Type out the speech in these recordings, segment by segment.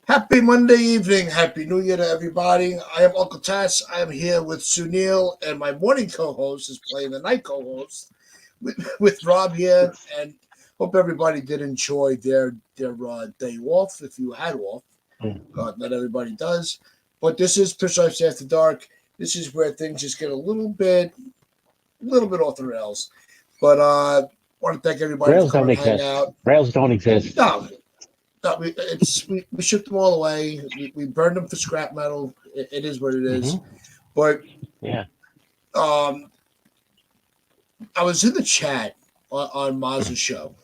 Happy Monday evening. Happy New Year to everybody. I am Uncle Tass. I am here with Sunil, and my morning co host is playing the night co host with Rob here. And hope everybody did enjoy their day off if you had off. Not everybody does. But this is Pinstripes After Dark. This is where things just get a little bit off the rails. But want to thank everybody for Rails coming don't and hang exist. out. Rails don't exist. No, no, we shipped them all away. We burned them for scrap metal. It is what it is. Hmm. But Yeah. um, I was in the chat on Maz's show,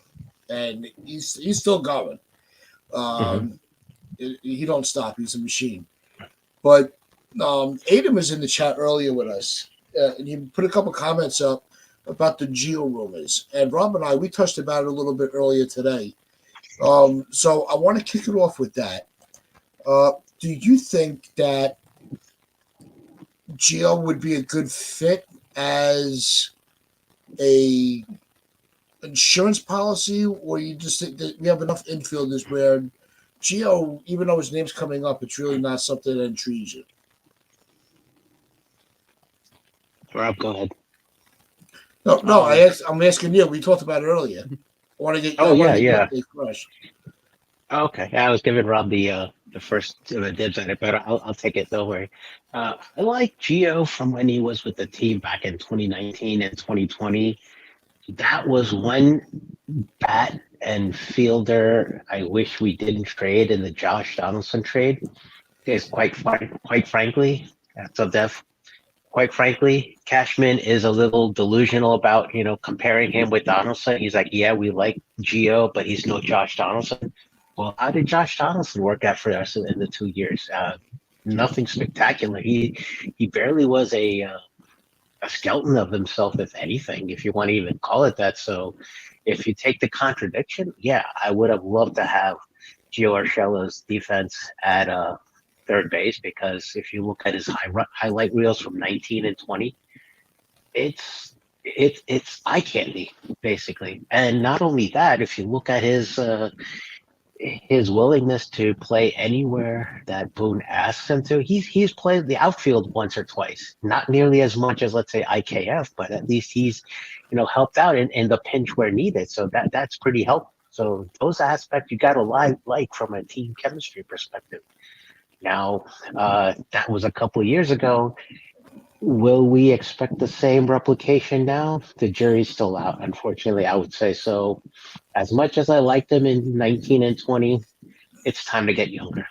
and he's still going. Hmm. Um, he don't stop. He's a machine. But Adam was in the chat earlier with us, and he put a couple comments up about the geo rumors. And Rob and I we touched about it a little bit earlier today. So I want to kick it off with that. Uh, do you think that Gio would be a good fit as a insurance policy, or you just think that we have enough infielders where Gio, even though his name's coming up, it's really not something that intrigues you? Rob, go ahead. No, no, Um, I'm asking you. We talked about it earlier. I Oh want yeah, to get your yeah. update fresh. Okay. I was giving Rob the first dibs at it, but I'll take it. Don't worry. I like Gio from when he was with the team back in 2019 and 2020. That was one bat and fielder I wish we didn't trade in the Josh Donaldson trade. Because quite frankly, so Dev, quite frankly, Cashman is a little delusional about, comparing him with Donaldson. He's like, yeah, we like Gio, but he's no Josh Donaldson. Well, how did Josh Donaldson work out for us in the 2 years? Nothing spectacular. He barely was a skeleton of himself, if anything, if you want to even call it that. So, if you take the contradiction, yeah, I would have loved to have Gio Urshela's defense at third base because if you look at his highlight reels from 19 and 20, it's eye candy basically. And not only that, if you look at his willingness to play anywhere that Boone asks him to, he's played the outfield once or twice, not nearly as much as let's say IKF, but at least he's helped out in the pinch where needed. So that's pretty helpful. So those aspects you got to like from a team chemistry perspective. Now, that was a couple of years ago. Will we expect the same replication now? The jury's still out, unfortunately, I would say so. As much as I liked them in 19 and 20, it's time to get younger.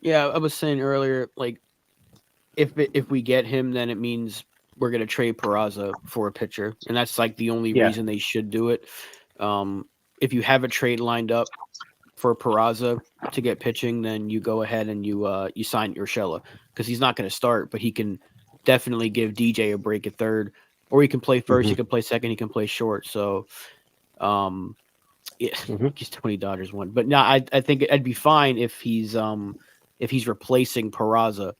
yeah, I was saying earlier, like if we get him, then it means we're gonna trade Peraza for a pitcher, and that's like the only Yeah. reason they should do it. If you have a trade lined up for Peraza to get pitching, then you go ahead and you sign Urshela because he's not going to start, but he can definitely give DJ a break at third, or he can play first, he Hmm. can play second, he can play short. So, um, yeah, Hmm. he's 20 Dodgers one, but no, I think it'd be fine if he's replacing Peraza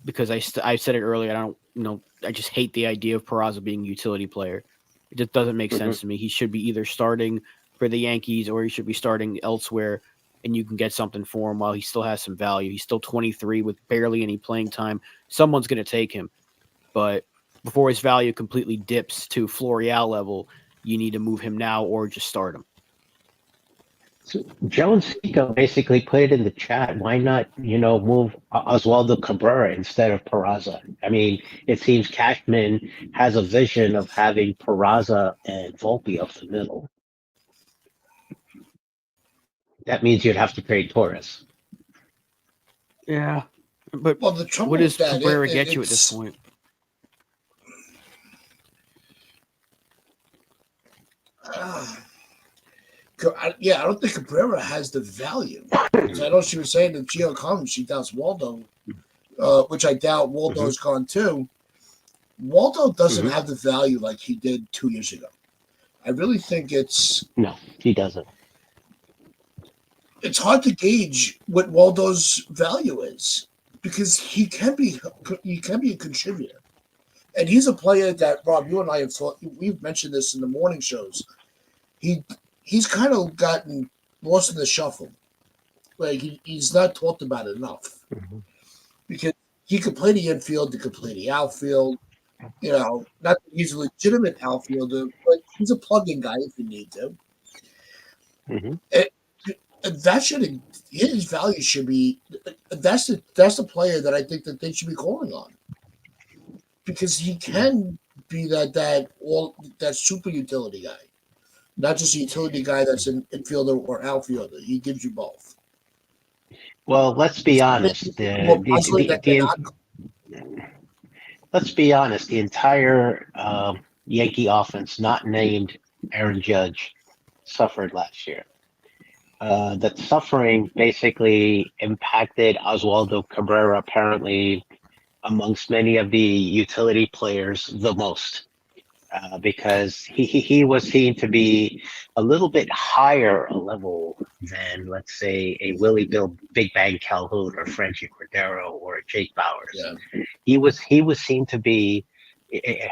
because I said it earlier. I don't I just hate the idea of Peraza being a utility player. It just doesn't make Hmm. sense to me. He should be either starting for the Yankees or he should be starting elsewhere, and you can get something for him while he still has some value. He's still 23 with barely any playing time. Someone's going to take him, but before his value completely dips to Florial level, you need to move him now or just start him. So Joe Seco basically put it in the chat. Why not, move Oswaldo Cabrera instead of Peraza? I mean, it seems Cashman has a vision of having Peraza and Volpe up the middle. That means you'd have to trade Torres. Yeah, but Well, the what trouble with does that, Cabrera get you at this it's point? uh, yeah. I don't think Cabrera has the value because I know she was saying that Gio comes, she doubts Waldo, which I doubt Hmm. Waldo's gone too. Waldo doesn't Hmm. have the value like he did 2 years ago. I really think No, he doesn't. it's hard to gauge what Waldo's value is because he can be a contributor, and he's a player that Rob, you and I have thought we've mentioned this in the morning shows. He he's kind of gotten lost in the shuffle. Like he's not talked about enough Mhm. because he could play the infield, he could play the outfield. Not that he's a legitimate outfielder, but he's a plug-in guy if you need to. Mhm. And that should his value should be. That's the player that I think that they should be calling on because he can be that super utility guy, not just a utility guy that's an infielder or outfielder. He gives you both. Well, let's be honest. More puzzling than not. Let's be honest. The entire Yankee offense, not named Aaron Judge, suffered last year. That suffering basically impacted Oswaldo Cabrera, apparently amongst many of the utility players, the most. Because he was seen to be a little bit higher a level than, let's say, a Willie Bill Big Bang Calhoun or Frankie Cordero or Jake Bowers. Yeah. He was seen to be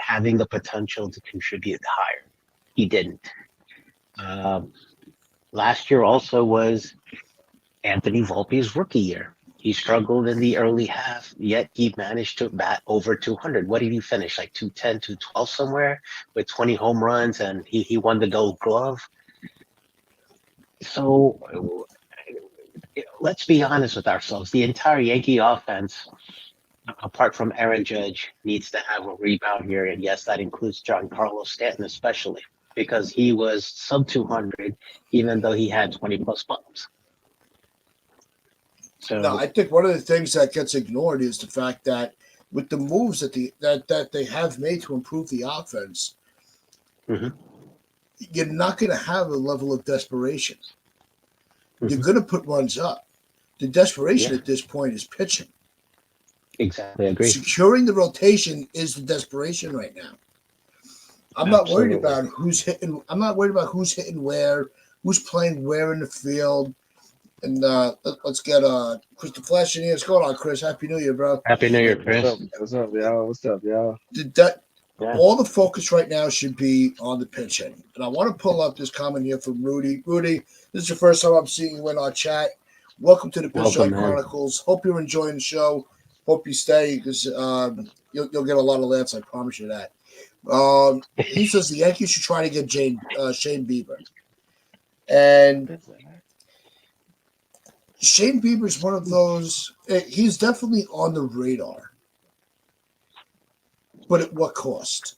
having the potential to contribute higher. He didn't. Um, Last year also was Anthony Volpe's rookie year. He struggled in the early half, yet he managed to bat over 200. What did he finish? Like 210, 212 somewhere with 20 home runs, and he won the gold glove. So let's be honest with ourselves. The entire Yankee offense, apart from Aaron Judge, needs to have a rebound here. And yes, that includes Giancarlo Stanton, especially because he was sub 200, even though he had 20 plus bombs. No, So, I think one of the things that gets ignored is the fact that with the moves that they have made to improve the offense, mhm, you're not going to have a level of desperation. You're mhm, going to put runs up. The desperation yeah, at this point is pitching. exactly. Agree. Securing the rotation is the desperation right now. I'm not worried Absolutely. about who's hitting. I'm not worried about who's hitting where, who's playing where in the field. And let's get Chris the Flash in here. What's going on, Chris? Happy New Year, bro. Happy New Year, What's up? Chris. What's up, y'all? What's up, y'all? That Yeah, all the focus right now should be on the pitching. And I want to pull up this comment here from Rudy. Rudy, this is the first time I'm seeing you in our chat. Welcome to the welcome, Pinstripe man. Chronicles. Hope you're enjoying the show. Hope you stay because you'll get a lot of laughs. I promise you that. He says the Yankees should try to get Shane Bieber. And Shane Bieber is one of those. He's definitely on the radar, but at what cost?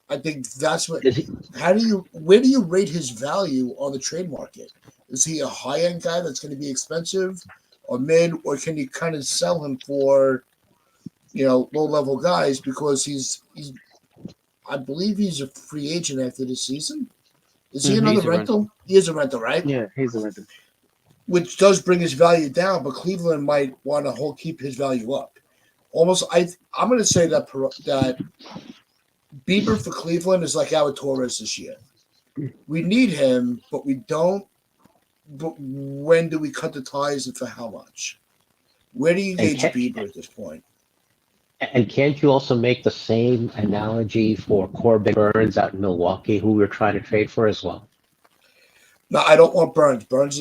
I think that's what. Is he, Where do you rate his value on the trade market? Is he a high end guy that's going to be expensive, or mid, or can you kind of sell him for, low level guys because he's I believe he's a free agent after this season. Is he another He's a rental? He is a rental, right? Yeah, he's a rental. Which does bring his value down, but Cleveland might want to keep his value up. Almost, I'm going to say that Bieber for Cleveland is like our Torres this year. We need him, but we don't. But when do we cut the ties and for how much? Where do you and gauge can Bieber at this point? and can't you also make the same analogy for Corbin Burns out in Milwaukee, who we're trying to trade for as well? No, I don't want Burns. Burns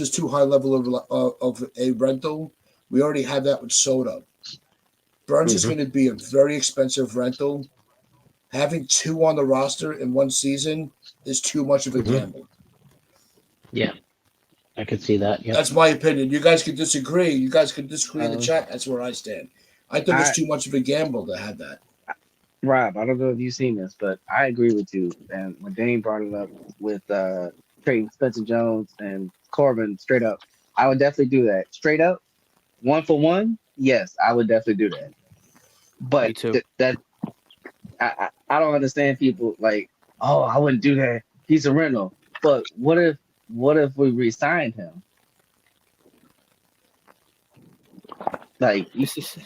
is too high level of a rental. We already have that with Soto. Burns is Hmm. going to be a very expensive rental. Having two on the roster in one season is too much of a Hmm. gamble. Yeah, I could see that. Yep. That's my opinion. You guys can disagree. You guys can disagree in the Um, chat. That's where I stand. I think it's I too much of a gamble to have that. Rob, I don't know if you've seen this, but I agree with you. And when Dane brought it up with trading Spencer Jones and Corbin straight up, I would definitely do that. Straight up, 1 for 1, yes, I would definitely do that. But Me too. that I don't understand people like, oh, I wouldn't do that. He's a rental. But what if we re-signed him? Like, This is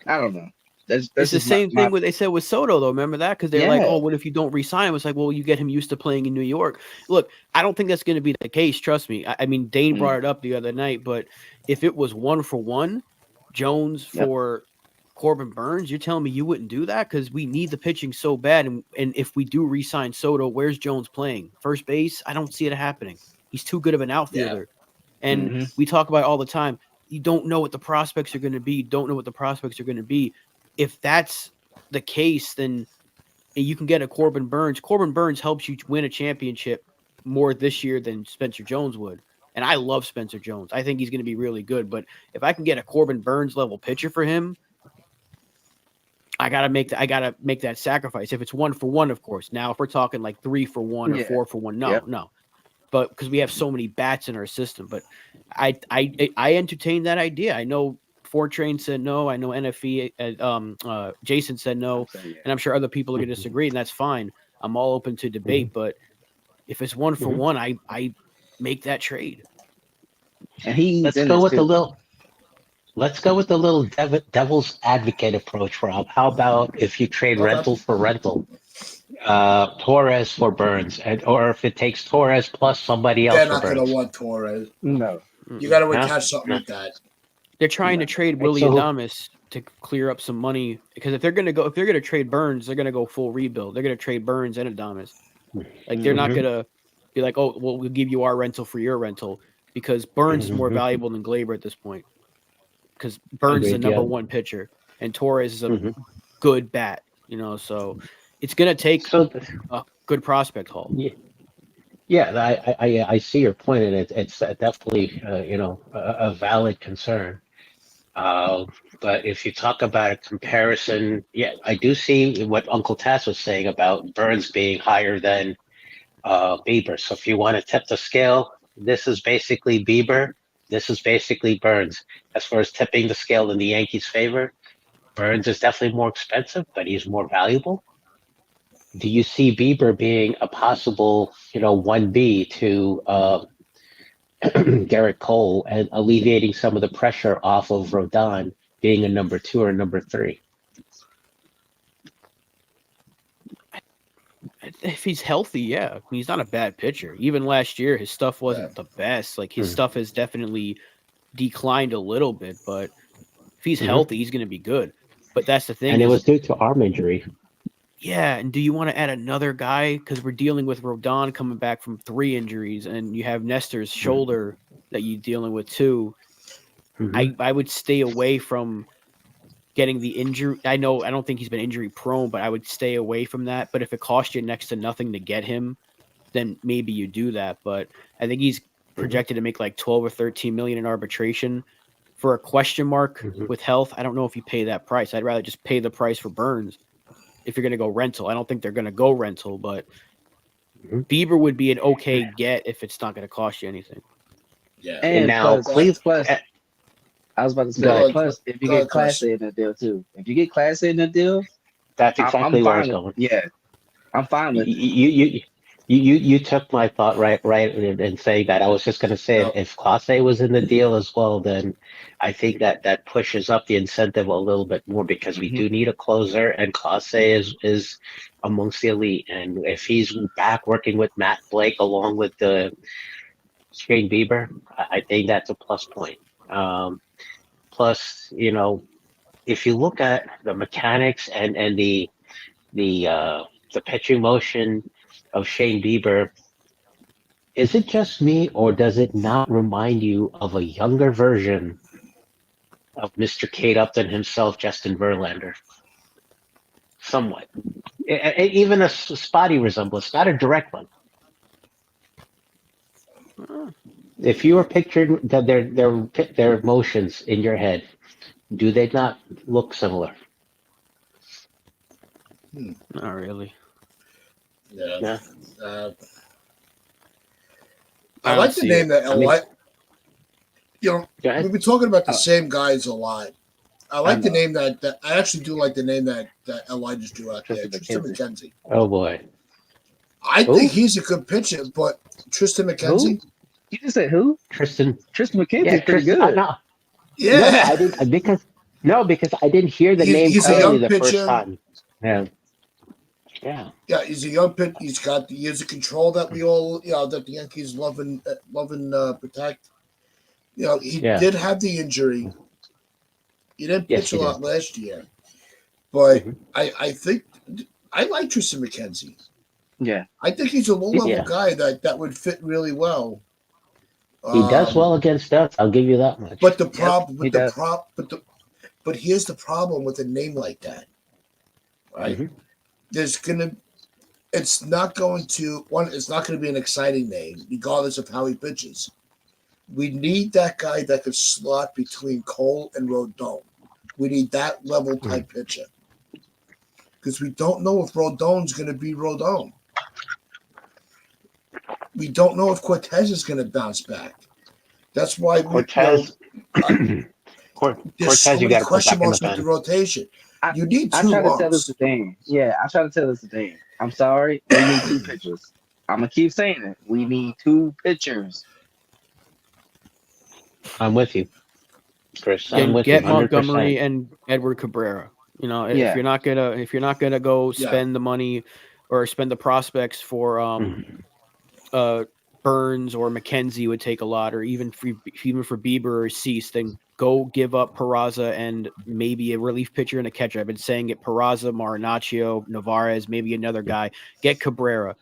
I don't know. That's it's the just my, same my thing what they said with Soto though. Remember that? Because they're like, yeah. oh, what if you don't resign him? It's like, well, you get him used to playing in New York. Look, I don't think that's going to be the case. Trust me. I mean, Dane brought it up the other night, but if it was 1 for 1, Jones Yep. for Corbin Burns, you're telling me you wouldn't do that? Because we need the pitching so bad. And if we do re-sign Soto, where's Jones playing? First base? I don't see it happening. He's too good of an outfielder. Yeah. And we talk about it all the time. You don't know what the prospects are going to be. You don't know what the prospects are going to be. If that's the case, then you can get a Corbin Burns. Corbin Burns helps you win a championship more this year than Spencer Jones would. And I love Spencer Jones. I think he's going to be really good. But if I can get a Corbin Burns level pitcher for him, I gotta make that sacrifice. If it's 1-for-1, of course. Now, if we're talking like 3-for-1 or 4-for-1, no. But because we have so many bats in our system, but I entertained that idea. I know Fortrain said no. I know NFE, Jason said no, and I'm sure other people are going to disagree, and that's fine. I'm all open to debate, but if it's 1-for-1, I make that trade. And let's go with the little devil's advocate approach, Rob. How about if you trade rental for rental? Torres for Burns, or if it takes Torres plus somebody else. They're for not Burns. going to want Torres. No. You got to catch something with that. They're trying to trade Willie Adames to clear up some money, because if they're going to trade Burns, they're going to go full rebuild. They're going to trade Burns and Adames. Like they're not going to be like, oh, well, we'll give you our rental for your rental, because Burns is more valuable than Glaber at this point. Because Burns is the number one pitcher, and Torres is a good bat. So it's going to take a good prospect haul. Yeah, I see your point, and it's definitely a valid concern. But if you talk about a comparison, yeah, I do see what Uncle Taz was saying about Burns being higher than Bieber. So if you want to tip the scale, this is basically Bieber. This is basically Burns. As far as tipping the scale in the Yankees' favor, Burns is definitely more expensive, but he's more valuable. Do you see Bieber being a possible, 1B to Garrett Cole and alleviating some of the pressure off of Rodon being a number 2 or number 3? If he's healthy, yeah. He's not a bad pitcher. Even last year, his stuff wasn't the best. Like, his stuff has definitely declined a little bit, but if he's healthy, he's going to be good. But that's the thing. And it was due to arm injury. Yeah, and do you want to add another guy? Because we're dealing with Rodon coming back from 3 injuries, and you have Nestor's shoulder that you're dealing with too. I would stay away from getting the injury. I don't think he's been injury prone, but I would stay away from that. But if it costs you next to nothing to get him, then maybe you do that. But I think he's projected to make like 12 or 13 million in arbitration for a question mark with health. I don't know if you pay that price. I'd rather just pay the price for Burns if you're going to go rental. I don't think they're going to go rental, but Bieber would be an okay get if it's not going to cost you anything. Yeah. And now, plus, I was about to say, plus, if you get Class A in the deal too. If you get Class A in the deal, that's exactly where I was going. Yeah, I'm fine with You took my thought right in saying that. I was just going to say, if Class A was in the deal as well, then I think that pushes up the incentive a little bit more, because we do need a closer, and Class A is amongst the elite. And if he's back working with Matt Blake along with the Shane Bieber, I think that's a plus point. Plus, if you look at the mechanics and the pitching motion of Shane Bieber, is it just me, or does it not remind you of a younger version of Mr. Kate Upton himself, Justin Verlander? Somewhat. Even a spotty resemblance, not a direct one. If you were picturing their motions in your head, do they not look similar? Not really. Yeah. I like the name that we've been talking about the same guys a lot. I like the name that I actually do like the name that Elijah just drew out there, Tristan McKenzie. Oh boy. I think he's a good pitcher, but Tristan McKenzie? You just said who? Tristan McKenzie is pretty good. No. Yeah. No, I didn't because I didn't hear the name he's a young the pitcher. First time. Yeah. Yeah, he's a young pitcher. He's got the years of control that we all, that the Yankees love and protect. He did have the injury. He didn't Yes, pitch he a did. lot last year, but Mhm. I think I like Tristan McKenzie. Yeah. I think he's a low level Yeah. guy that would fit really well. He does Um, well against us. I'll give you that much. but the Yep. problem, He does. but here's the problem with a name like that, right? Mhm. There's gonna, it's not going to one. It's not going to be an exciting name, regardless of how he pitches. We need that guy that could slot between Cole and Rodon. We need that level type pitcher because we don't know if Rodon's going to be Rodon. We don't know if Cortez is going to bounce back. That's why Cortez. uh, there's so Cortez, you many got to put question back in the marks with the pen. rotation. I, You need I two try to tell this arms. to Dane. Yeah, I try to tell this to Dane. I'm sorry. We need two pitchers. I'm gonna keep saying it. We need two pitchers. I'm with you, Chris. I'm Then with you get 100%. Montgomery and Edward Cabrera. You know, Yeah. if you're not gonna go Yeah. spend the money or spend the prospects for Burns or McKenzie would take a lot, or even for Bieber or Cease, then go give up Peraza and maybe a relief pitcher and a catcher. I've been saying it: Peraza, Marinaccio, Navarez, maybe another guy. Get Cabrera,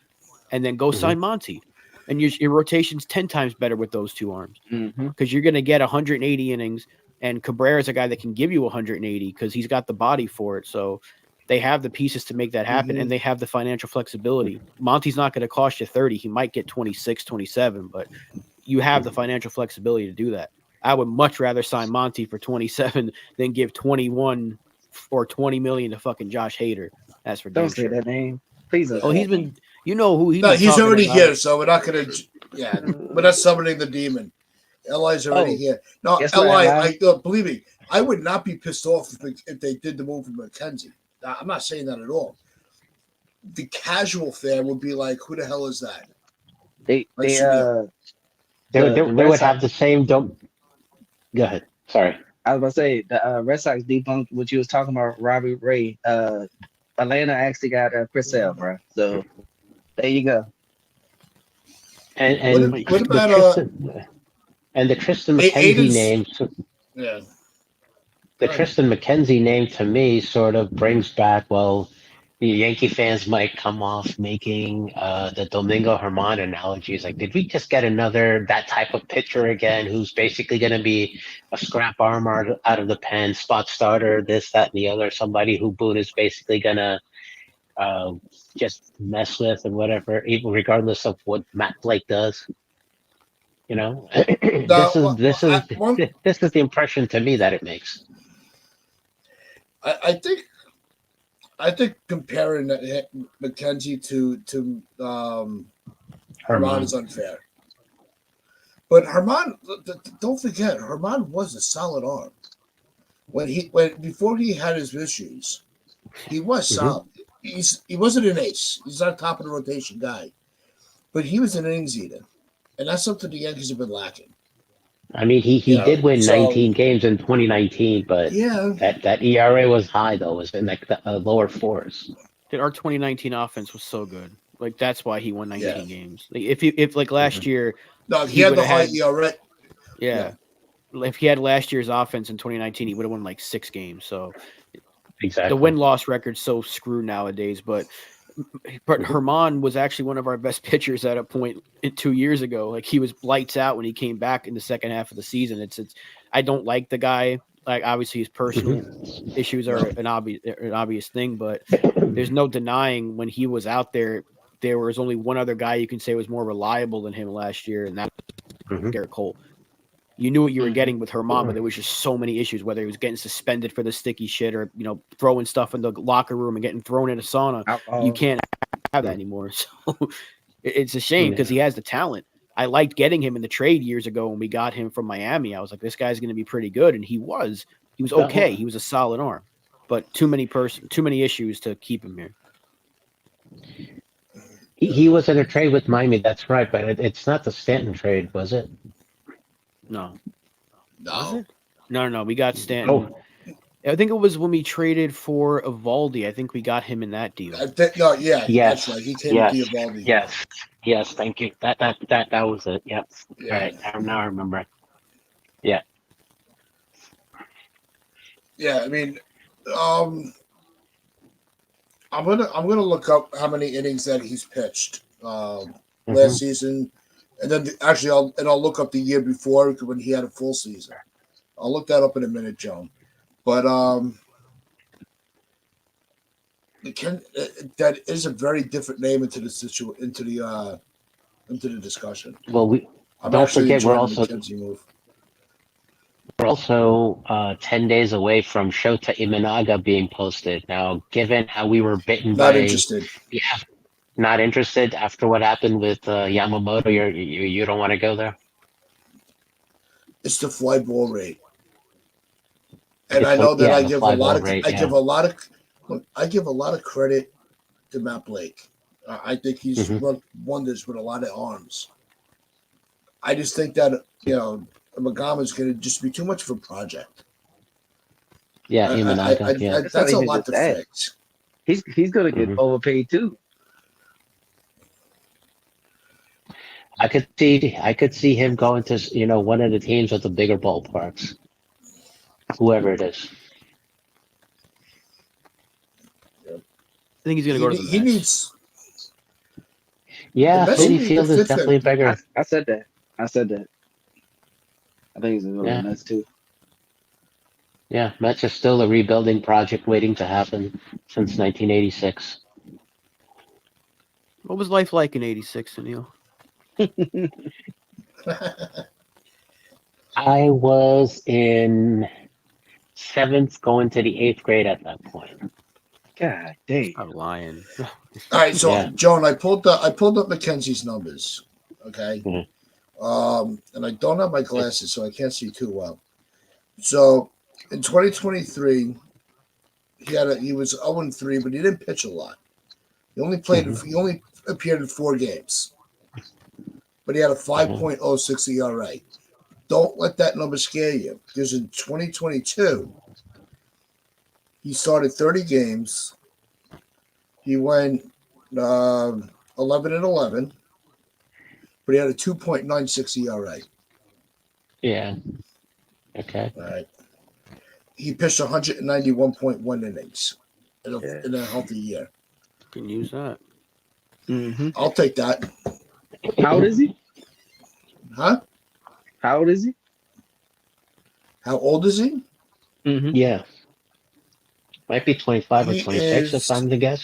and then go sign Monty. And your rotation's 10 times better with those two arms Mm-hmm. because you're going to get 180 innings, and Cabrera is a guy that can give you 180 because he's got the body for it. So they have the pieces to make that happen, and they have the financial flexibility. Monty's not going to cost you 30. He might get 26, 27, but you have the financial flexibility to do that. I would much rather sign Monty for 27 than give 21 or 20 million to fucking Josh Hader. That's for damn Don't say sure. that name. Please don't Oh, say he's that name. been, you know who he's No, been he's talking already about. here, so we're not going to. Yeah, we're not summoning the demon. Li's already Oh, here. No, guess what, Li, Eli? believe me, I would not be pissed off if they did the move for McKenzie. I'm not saying that at all. The casual fan would be like, "Who the hell is that?" They Like they Sunil. They the Red would Sox. have the same. Don't go ahead. Sorry. I was about to say the Red Sox debunked what you was talking about, Robbie Ray. Atlanta actually got Chris Sale, bro. So there you go. And What the about Tristan McKenzie Aiden's? name. Yeah, The go ahead. Tristan McKenzie name to me sort of brings back, well, the Yankee fans might come off making the Domingo Herman analogies. Like, did we just get another that type of pitcher again who's basically going to be a scrap arm out of the pen, spot starter, this, that, and the other, somebody who Boone is basically going to uh, just mess with and whatever, even regardless of what Matt Blake does? You know, No, this is the impression to me that it makes. I think comparing McKenzie to Herman is unfair. But Herman, don't forget, Herman was a solid arm. Before he had his issues, he was solid. He wasn't an ace. He's not a top of the rotation guy, but he was an innings eater, and that's something the Yankees have been lacking. I mean, he did win 19 games in 2019, but yeah, that ERA was high though. It was in like the lower fours. Dude, our 2019 offense was so good. Like that's why he won 19 games. Like, if like last year, no, he had the high ERA. Yeah, if he had last year's offense in 2019, he would have won like 6 games. So exactly, the win-loss record's so screwed nowadays. But Herman was actually one of our best pitchers at a point 2 years ago. Like he was lights out when he came back in the second half of the season. It's I don't like the guy. Like obviously his personal issues are an obvious thing, but there's no denying when he was out there, there was only one other guy you can say was more reliable than him last year, and that was Garrett Cole. You knew what you were getting with Herman, but there was just so many issues, whether he was getting suspended for the sticky shit or, you know, throwing stuff in the locker room and getting thrown in a sauna. You can't have that anymore. So it's a shame because he has the talent. I liked getting him in the trade years ago when we got him from Miami. I was like, this guy's going to be pretty good. And he was okay. He was a solid arm, but too many issues to keep him here. He was in a trade with Miami. That's right, but it's not the Stanton trade, was it? No. Was it? No. We got Stanton. I think it was when we traded for Evaldi. I think we got him in that deal. Yes. That's right. He came with the Evaldi. Yes. Thank you. That was it. Yep. Yeah. All right. Now I remember. Yeah. Yeah, I mean, um, I'm gonna look up how many innings that he's pitched last Mhm. season, and then actually I'll look up the year before when he had a full season. I'll look that up in a minute, Joan. But that is a very different name into the discussion. Well, we I'm don't actually forget enjoying the McKenzie move. we're also 10 days away from Shota Imanaga being posted. Now, given how we were bitten Not by, interested. yeah, not interested after what happened with Yamamoto, you don't want to go there. It's the fly ball rate, and I It's know that yeah, I the give a fly lot ball of rate. I Yeah. give a lot of look, I give a lot of credit to Matt Blake. I think he's Hmm. worked wonders with a lot of arms. I just think that Magama is going to just be too much of a project. Yeah, Imanaga. Yeah. It's not That's a even lot just to that. fix. He's gonna get Hmm. overpaid too. I could see him going to one of the teams with the bigger ballparks, whoever it is. I think he's going to go to the He Mets. needs the Yeah, Messi City need to Field is fit definitely them. bigger. I said that. I said that. I think he's gonna go to the Yeah, Mets too. yeah. Mets are still a rebuilding project waiting to happen since 1986. What was life like in '86, Sunil? I was in seventh, going to the eighth grade at that point. God damn. I'm lying. All right, so Yeah. Joan, I pulled up Mackenzie's numbers. Okay, Mhm. and I don't have my glasses, so I can't see too well. So in 2023, he was 0-3, but he didn't pitch a lot. Mhm. He only appeared in 4 games, but he had a Mhm. 5.06 ERA. Don't let that number scare you, because in 2022 he started 30 games. He went 11-11, but he had a 2.96 ERA. Yeah. Okay. All right, he pitched 191.1 innings Yeah. in a healthy year. Can use that. Mm-hmm. I'll take that, How old is he? huh? How old is he? How old is he? Mm-hmm. Yeah. Might be 25 or He 26 if is. I'm to guess.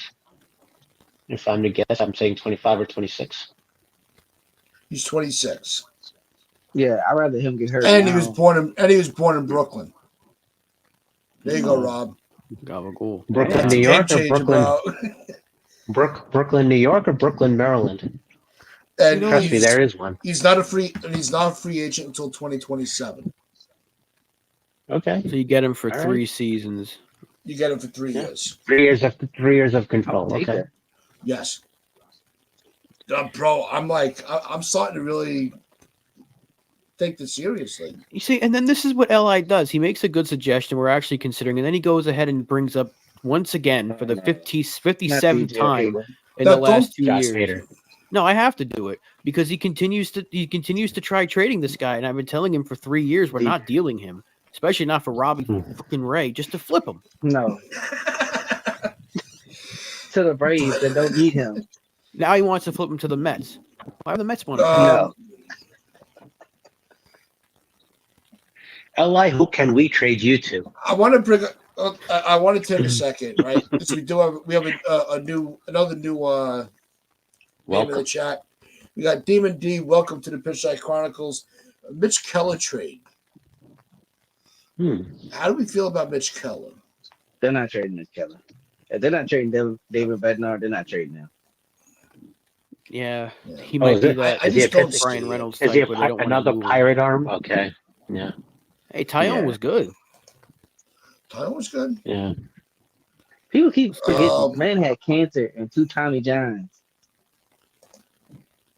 If I'm to guess, I'm saying 25 or 26. He's 26, Yeah, I'd rather him get hurt and now. he was born in Brooklyn. There you go, Oh, Rob. Gabagool. Brooklyn, That's New a damn. game York, or changer, Brooklyn, bro. Brooklyn, New York, or Brooklyn, Maryland. You And know, Trust me, there is one. he's not a free agent until 2027. Okay. so you get him for All right. 3 seasons. You get him for three Yeah. years. 3 years of I would control. take Okay. that. Yes, bro. I'm starting to really take this seriously. You see, and then this is what Li does. He makes a good suggestion we're actually considering, and then he goes ahead and brings up once again for the No, 57th not time hater. in the Now, last don't 2 Josh years. Hader. No, I have to do it because he continues to try trading this guy, and I've been telling him for 3 years we're Deep. not dealing him, especially not for Robbie Hmm. fucking Ray, just to flip him. No. To the Braves that don't need him. Now he wants to flip him to the Mets. Why would the Mets want to trade him? No. Li, who can we trade you to? I want to bring. I want to take a second, right? Because we have another new name in the Welcome. chat. We got Demon D. Welcome to the Pitchside Chronicles. Mitch Keller trade. How do we feel about Mitch Keller? They're not trading this Keller. If they're not trading David Bednar, they're not trading him. Yeah, Yeah. he Oh, might is be it? that I Is he a just don't pitch? see Brian it. Reynolds Is he type where they don't want to another move him. pirate arm? Okay. Yeah. Hey, Tyone Yeah. was good. Tyler was good. Yeah. People keep forgetting. Um, Man had cancer and 2 Tommy Johns.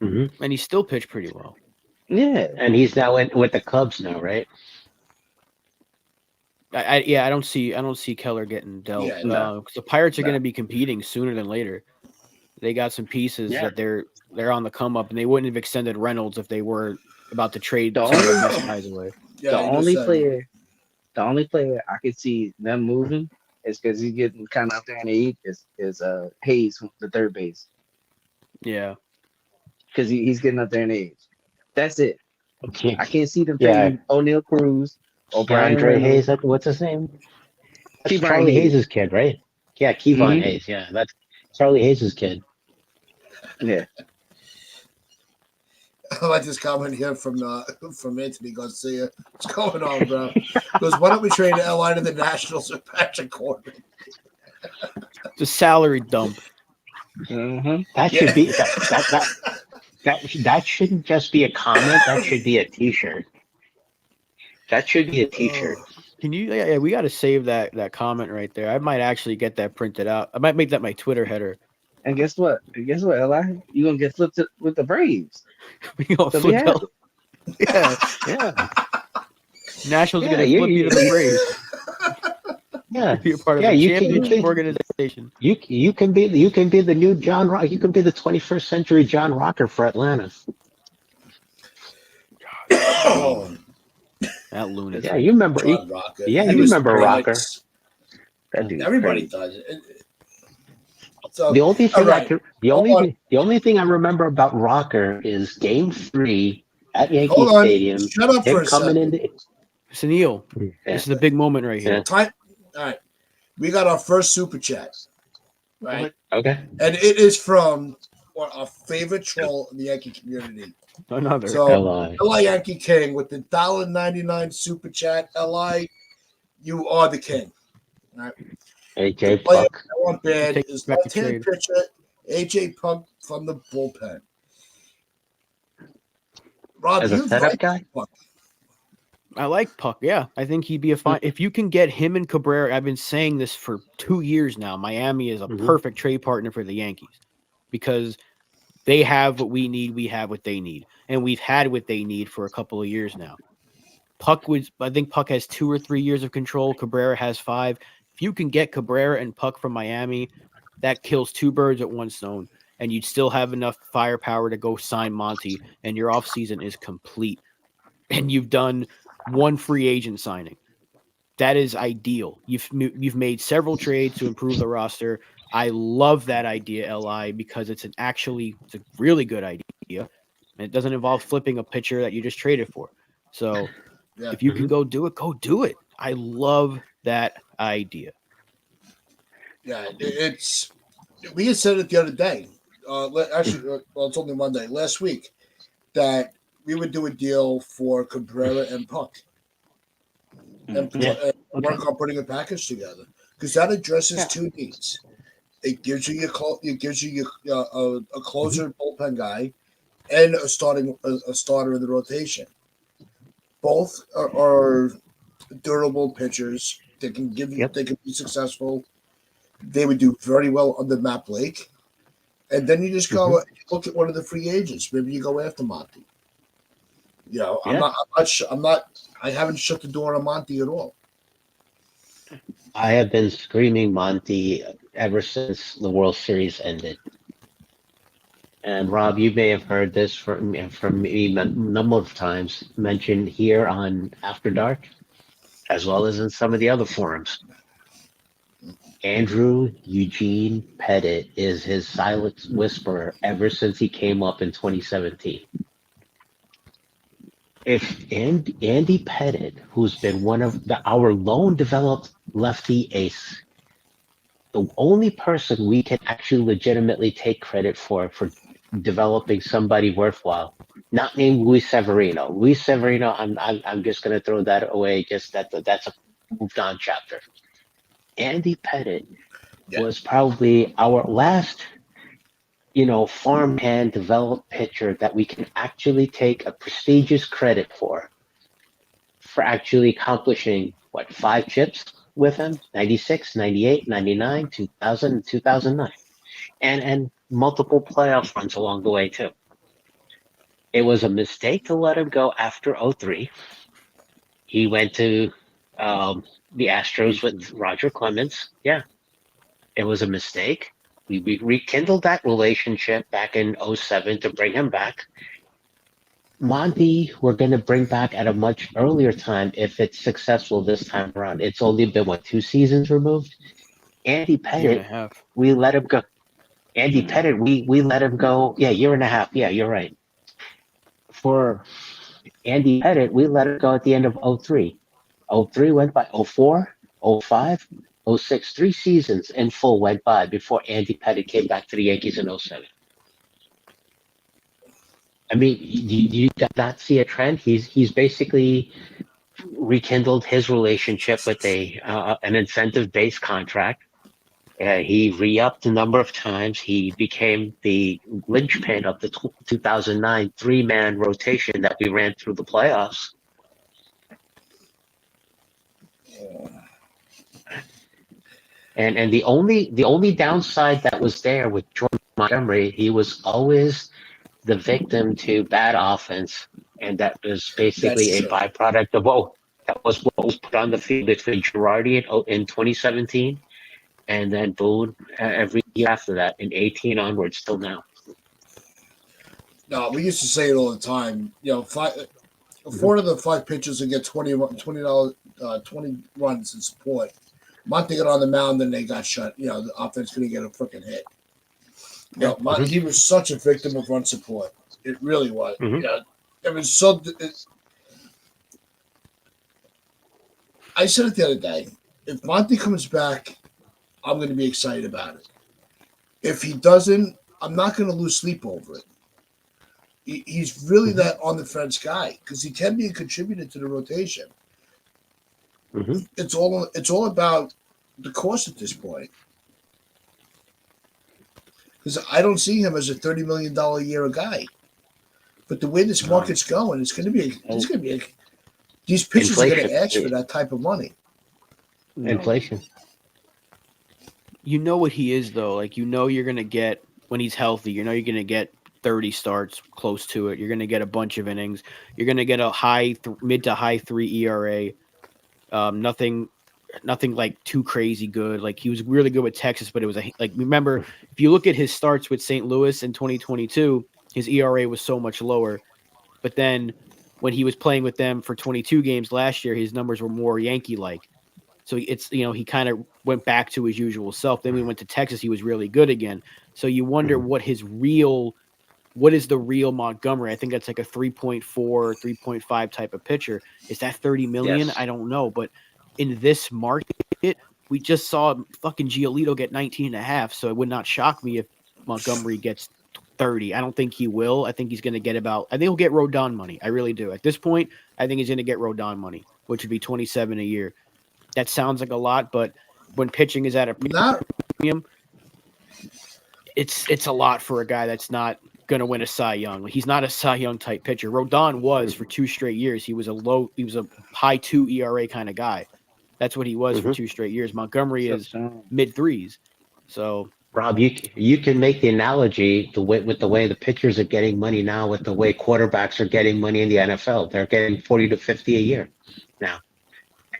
Hmm. And he still pitched pretty well. Yeah. And he's now with the Cubs now, right? I don't see Keller getting dealt. Yeah, no. 'Cause the Pirates are No. going to be competing sooner than later. They got some pieces Yeah. that they're on the come up, and they wouldn't have extended Reynolds if they were about to trade The some of their only- best guys away. yeah. The he just only said- player The only player I could see them moving is because he's getting kind of up there in age is Hayes from the third base Yeah. because he's getting up there in age. That's it. Okay. I can't see them Yeah, trading O'Neal Cruz or Brian DeAndre Hayes. Reynolds. What's his name? That's T. Brian Charlie Hayes. Hayes' kid, right? Yeah, Kevon Hmm. Hayes. Yeah, that's Charlie Hayes' kid. Yeah. I like this comment here from Anthony Garcia. What's going on, bro? Goes, why don't we trade LI to the Nationals with Patrick Corbin? It's a salary dump. Hmm. That Yeah. should be that shouldn't just be a comment. That should be a T-shirt. That should be a T-shirt. Can you? Yeah, we got to save that comment right there. I might actually get that printed out. I might make that my Twitter header. And guess what? Eli? You're gonna get flipped with the Braves. We gonna So be flip happy. out. Yeah, Yeah, Nationals Yeah, are gonna you- flip you you- to the Braves. yeah, Be a part of yeah. a You championship can organization. you can be the new John Rock. You can be the 21st century John Rocker for Atlanta. Oh, That lunatic. Yeah, you remember. John Rocker. Yeah, He you was remember pretty Rocker. nice. That dude's Everybody crazy. does. So, The only all thing right. Hold on. the only thing I remember about Rocker is Game 3 at Yankee Hold on. Stadium. Shut up for Him a coming second. into Sunil, yeah, this is the big moment right here. Yeah. Time. All right. We got our first super chat. Right. okay. And it is from our favorite troll in the Yankee community. Another. So, LI. LI Yankee King with the $1.99 super chat. LI, you are the king. All right. AJ Player Puck. I want bad Take is back the left-hand trade. pitcher AJ Punk from the bullpen. Rob, As a you setup like guy? Punk. I like Puck. Yeah, I think he'd be a fine. If you can get him and Cabrera, I've been saying this for 2 years now. Miami is a Mhm. perfect trade partner for the Yankees because they have what we need. We have what they need, and we've had what they need for a couple of years now. I think Puck has 2 or 3 years of control. Cabrera has 5. If you can get Cabrera and Puck from Miami, that kills 2 birds at one stone, and you'd still have enough firepower to go sign Monty, and your offseason is complete. And you've done one free agent signing. That is ideal. You've made several trades to improve the roster. I love that idea, Li, because it's a really good idea, and it doesn't involve flipping a pitcher that you just traded for. So Yeah. if you can go do it, go do it. I love that idea. Yeah, it's we had said it the other day. Actually, well, it's only Monday last week that we would do a deal for Cabrera and Punk and, Yeah. and work on putting a package together because that addresses 2 needs. It gives you a closer bullpen guy and a starter in the rotation. Both are durable pitchers. They can give you. Yep. They can be successful. They would do very well under Matt Blake. And then you just go look at one of the free agents. Maybe you go after Monty. You know, Yeah. I haven't shut the door on Monty at all. I have been screaming Monty ever since the World Series ended. And Rob, you may have heard this from me a number of times mentioned here on After Dark, as well as in some of the other forums. Andrew Eugene Pettit is his silent whisperer ever since he came up in 2017. If Andy Pettit, who's been one of our lone developed lefty ace, the only person we can actually legitimately take credit for developing somebody worthwhile, not named Luis Severino. Luis Severino, I'm just gonna throw that away. Just that's a moved on chapter. Andy Pettit was probably our last, farmhand developed pitcher that we can actually take a prestigious credit for actually accomplishing 5 chips with him: 96, 98, 99, 2000, and 2009, and multiple playoff runs along the way too. It was a mistake to let him go after 03. He went to the Astros with Roger Clemens. Yeah, it was a mistake. We rekindled that relationship back in 07 to bring him back. Monty, we're going to bring back at a much earlier time if it's successful this time around. It's only been, what, 2 seasons removed? Andy Year and a Pettit, half. we let him go. Andy Pettit, we let him go. Yeah, year and a half. Yeah, you're right. For Andy Pettit, we let him go at the end of '03. '03 went by. '04, '05, '06. 3 seasons in full went by before Andy Pettit came back to the Yankees in '07. I mean, you not see a trend? He's basically rekindled his relationship with a an incentive based contract. He re-upped a number of times. He became the linchpin of the 2009 three-man rotation that we ran through the playoffs. And the only downside that was there with Jordan Montgomery, he was always the victim to bad offense, and that was basically That's a true. byproduct of that was what was put on the field between Girardi in 2017, and then Boone every year after that in 18 onwards till now. No, we used to say it all the time. You know, 4 of the 5 pitchers will get 20 runs in support. Monty got on the mound and they got shut. You know, the offense couldn't get a freaking hit. You know, he was such a victim of run support. It really was. Mhm. You know, it was so. I said it the other day. If Monty comes back, I'm going to be excited about it. If he doesn't, I'm not going to lose sleep over it. He's really that on the fence guy because he can be a contributor to the rotation. Mm-hmm. It's all about the cost at this point. Because I don't see him as a $30 million a year guy. But the way this market's going, it's going to be these pitchers are going to ask for that type of money. Inflation. You know what he is though. Like you're gonna get when he's healthy. You're gonna get 30 starts, close to it. You're gonna get a bunch of innings. You're gonna get a mid to high 3 ERA. Nothing like too crazy good. Like he was really good with Texas, but it was remember if you look at his starts with St. Louis in 2022, his ERA was so much lower. But then when he was playing with them for 22 games last year, his numbers were more Yankee-like. So he kind of went back to his usual self. Then we went to Texas, he was really good again. So you wonder what is the real Montgomery? I think that's like a 3.4, 3.5 type of pitcher. Is that 30 million? Yes. I don't know. But in this market, we just saw fucking Giolito get 19 and a half. So it would not shock me if Montgomery gets 30. I don't think he will. I think he's going to get I think he'll get Rodon money. I really do. At this point, I think he's going to get Rodon money, which would be 27 a year. That sounds like a lot, but when pitching is at a premium, it's a lot for a guy that's not going to win a Cy Young. He's not a Cy Young type pitcher. Rodon was for 2 straight years. He was a high 2 ERA kind of guy. That's what he was for 2 straight years. Montgomery is mid 3s. So Rob, you can make the analogy with the way the pitchers are getting money now, with the way quarterbacks are getting money in the NFL. They're getting 40 to 50 a year now,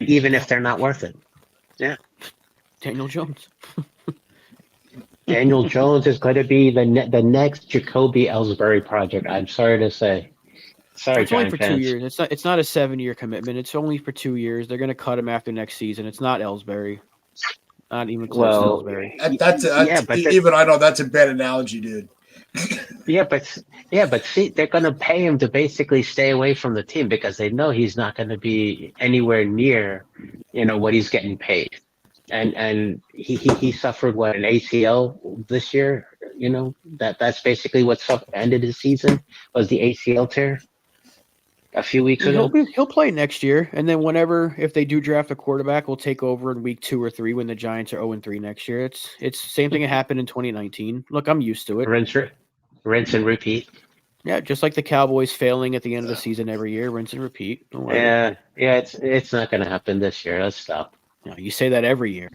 even if they're not worth it. Yeah. Daniel Jones. Daniel Jones is going to be the next Jacoby Ellsbury project. I'm sorry to say. Sorry, it's only Giant for fans. 2 years. It's not a 7-year commitment. It's only for 2 years. They're going to cut him after next season. It's not Ellsbury. Not even close to Ellsbury. Even I know that's a bad analogy, dude. but see, they're going to pay him to basically stay away from the team because they know he's not going to be anywhere near, what he's getting paid. And he suffered an ACL this year. That's basically what ended his season was the ACL tear a few weeks ago. He'll play next year, and then if they do draft a quarterback, we'll take over in week 2 or 3 when the Giants are 0-3 next year. It's same thing that happened in 2019. Look, I'm used to it. Rinse and repeat. Yeah, just like the Cowboys failing at the end of the season every year, rinse and repeat. Yeah, it's not going to happen this year. Let's stop. No, you say that every year.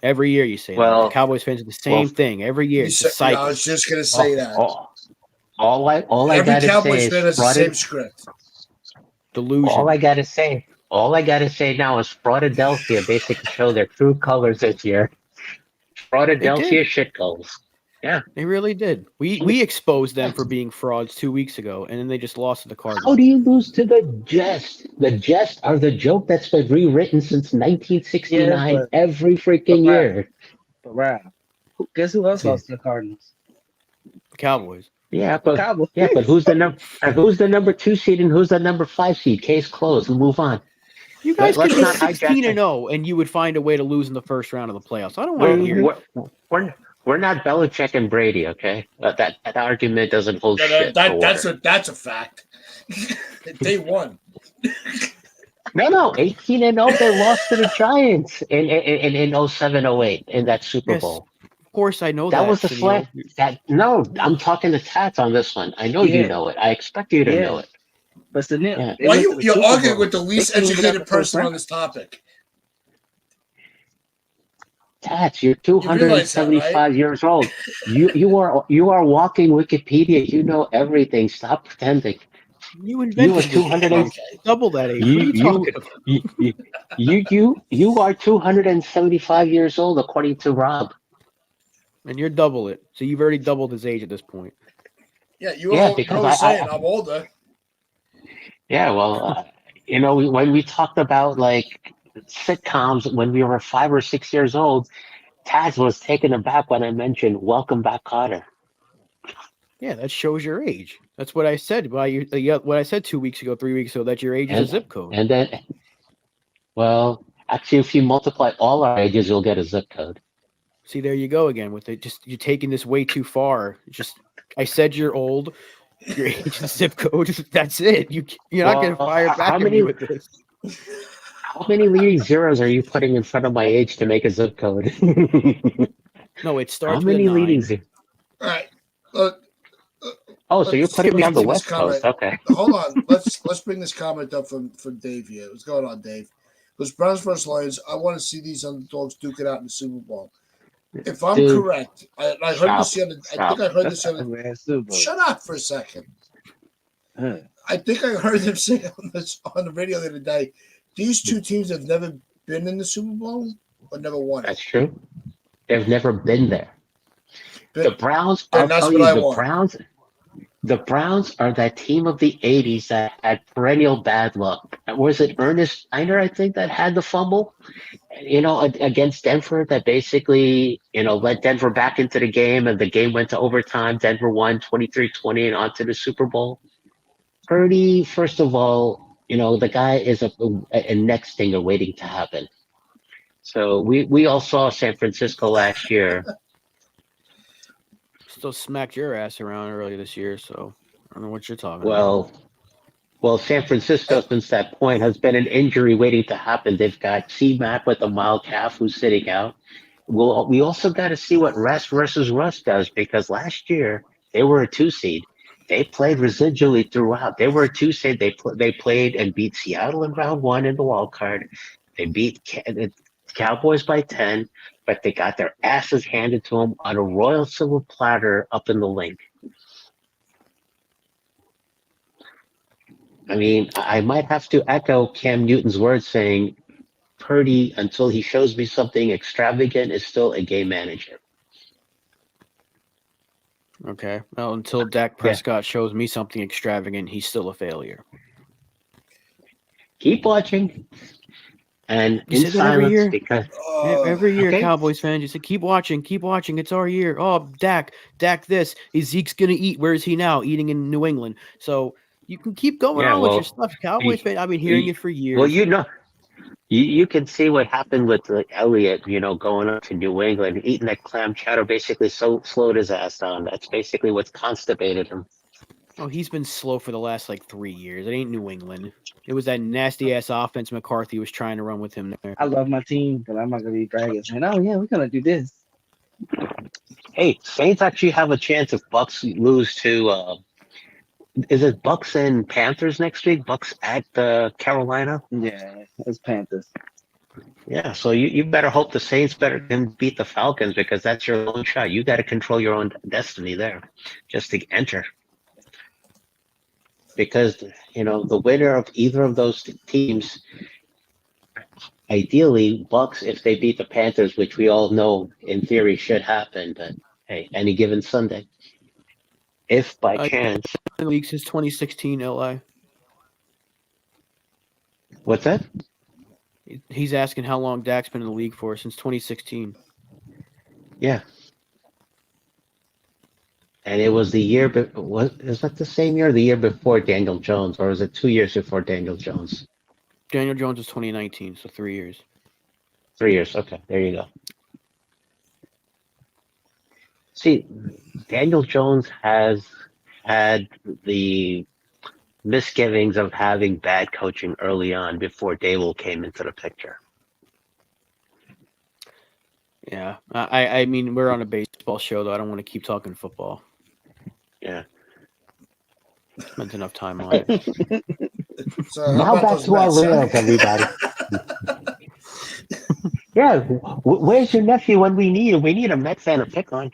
Every year you say that. The Cowboys fans are the same thing every year. It's a cycle. I was just going to say that. All I every Cowboys fan has the same it, script. Delusion. All I gotta say now is Fraudadelphia basically show their true colors this year. Fraudadelphia shit goals. They really did. We exposed them for being frauds 2 weeks ago, and then they just lost to the How Cardinals. do you lose to the Jets? The Jets are the joke that's been rewritten since Yes, 1969 every freaking Ralph, year. Ralph, guess who else lost to the Cardinals? The Cowboys. Yeah, The but Cowboys. yeah, but who's the number 2 seed and who's the number 5 seed? Case closed. We'll move on. You guys could Let's be not hijack 16 and that. 0, and you would find a way to lose in the first round of the playoffs. I don't want We're to hear. we're not Belichick and Brady, okay? That argument doesn't hold shit for water. That's a fact. They won. No, 18-0. They lost to the Giants in 07, 08 in that Super Yes, Bowl. of course I know That that. was the Sunil. flat. No, I'm talking to Tats on this one. I know you Yeah, know it. I expect you to know yeah. it. But Sunil, Yeah. they Why went to the you're Super arguing Bowl. with the They least couldn't even get out educated the first person on round. this topic? Tats, you're You realize that, 275 right? years old. You are walking Wikipedia. You know everything. Stop pretending. You You are invented 200 and Wikipedia. Okay. Double that age. What are you you you talking about? you are 275 years old according to Rob. And you're double it. So you've already doubled his age at this point. Yeah, Yeah, you're because always saying I'm older. yeah, well, when we talked about like sitcoms when we were 5 or 6 years old, Taz was taken aback when I mentioned "Welcome Back, Kotter." Yeah, that shows your age. That's what I said. What I said 2 weeks ago, 3 weeks ago, that your age is a And zip code. and then, well, actually, if you multiply all our ages, you'll get a zip code. See, there you go again with it. Just you're taking this way too far. Just I said you're old. Your age is zip code. That's it. You're not getting Well, fired back at me with this. how many leading zeros are you putting in front of my age to make a zip code? No, it How starts with a many leading 9. zeros? All right. Oh, so you're putting me on the Let's West this comment. Coast. Okay. Hold on. Let's bring this comment up from Dave here. What's going on, Dave? Because Browns versus Lions, I want to see these underdogs duke it out in the Super Bowl. If I'm Dude, correct, I heard this the other. I think I heard That's this the not other. a bad Super Bowl. Shut up for a second. Huh. I think I heard them say on the radio the other day. These two teams have never been in the Super Bowl or never won it. That's true. They've never been there. The Browns, Then I'll that's tell what you, I the want. Browns are that team of the 80s that had perennial bad luck. Was it Ernest Steiner, I think, that had the fumble, against Denver that basically, led Denver back into the game and the game went to overtime. Denver won 23-20 and on to the Super Bowl. Purdy, first of all, the guy is a neck stinger waiting to happen. So we all saw San Francisco last year. Still smacked your ass around earlier this year, so I don't know what you're talking about. Well, San Francisco since that point has been an injury waiting to happen. They've got C-Mac with a mild calf who's sitting out. We also got to see what Rest versus Russ does because last year they were a 2 seed. They played residually throughout. They were a 2 seed. They played and beat Seattle in round 1 in the wild card. They beat the Cowboys by 10, but they got their asses handed to them on a royal silver platter up in the link. I mean, I might have to echo Cam Newton's words saying, Purdy, until he shows me something extravagant, is still a game manager. Okay. Well, until Dak Prescott shows me something extravagant, he's still a failure. Keep watching. And You in said that every silence year? because Every year, okay. Cowboys fans, you say, keep watching. It's our year. Oh, Dak this. Is Zeke's going to eat? Where is he now? Eating in New England. So you can keep going on with your stuff. Cowboys fans, I've been hearing it for years. Well, you can see what happened with Elliott, going up to New England, eating that clam chowder basically slowed his ass down. That's basically what's constipated him. Oh, he's been slow for the last 3 years. It ain't New England. It was that nasty ass offense McCarthy was trying to run with him there. I love my team, but I'm not gonna be bragging saying, "Oh yeah, we're gonna do this." Hey, Saints actually have a chance if Bucks lose to. Is it Bucks and Panthers next week? Bucks at Carolina. Yeah, it's Panthers. Yeah, so you better hope the Saints can beat the Falcons because that's your lone shot. You got to control your own destiny there, just to enter. Because the winner of either of those teams, ideally Bucks if they beat the Panthers, which we all know in theory should happen, but Hey, any given Sunday. If by chance, In the league since 2016, Li. what's that? He's asking how long Dak's been in the league for since 2016. Yeah. And it was the year, is that the same year or the year before Daniel Jones? Or was it 2 years before Daniel Jones? Daniel Jones was 2019, so 3 years. 3 years. Okay, there you go. See, Daniel Jones has had the misgivings of having bad coaching early on before Dable came into the picture. Yeah, I mean, we're on a baseball show, though. I don't want to keep talking football. Yeah. Spent enough time on it. So how Now about back those to our Mets, huh? rails, everybody. Yeah, where's your nephew when we need him? We need a Met fan to pick on.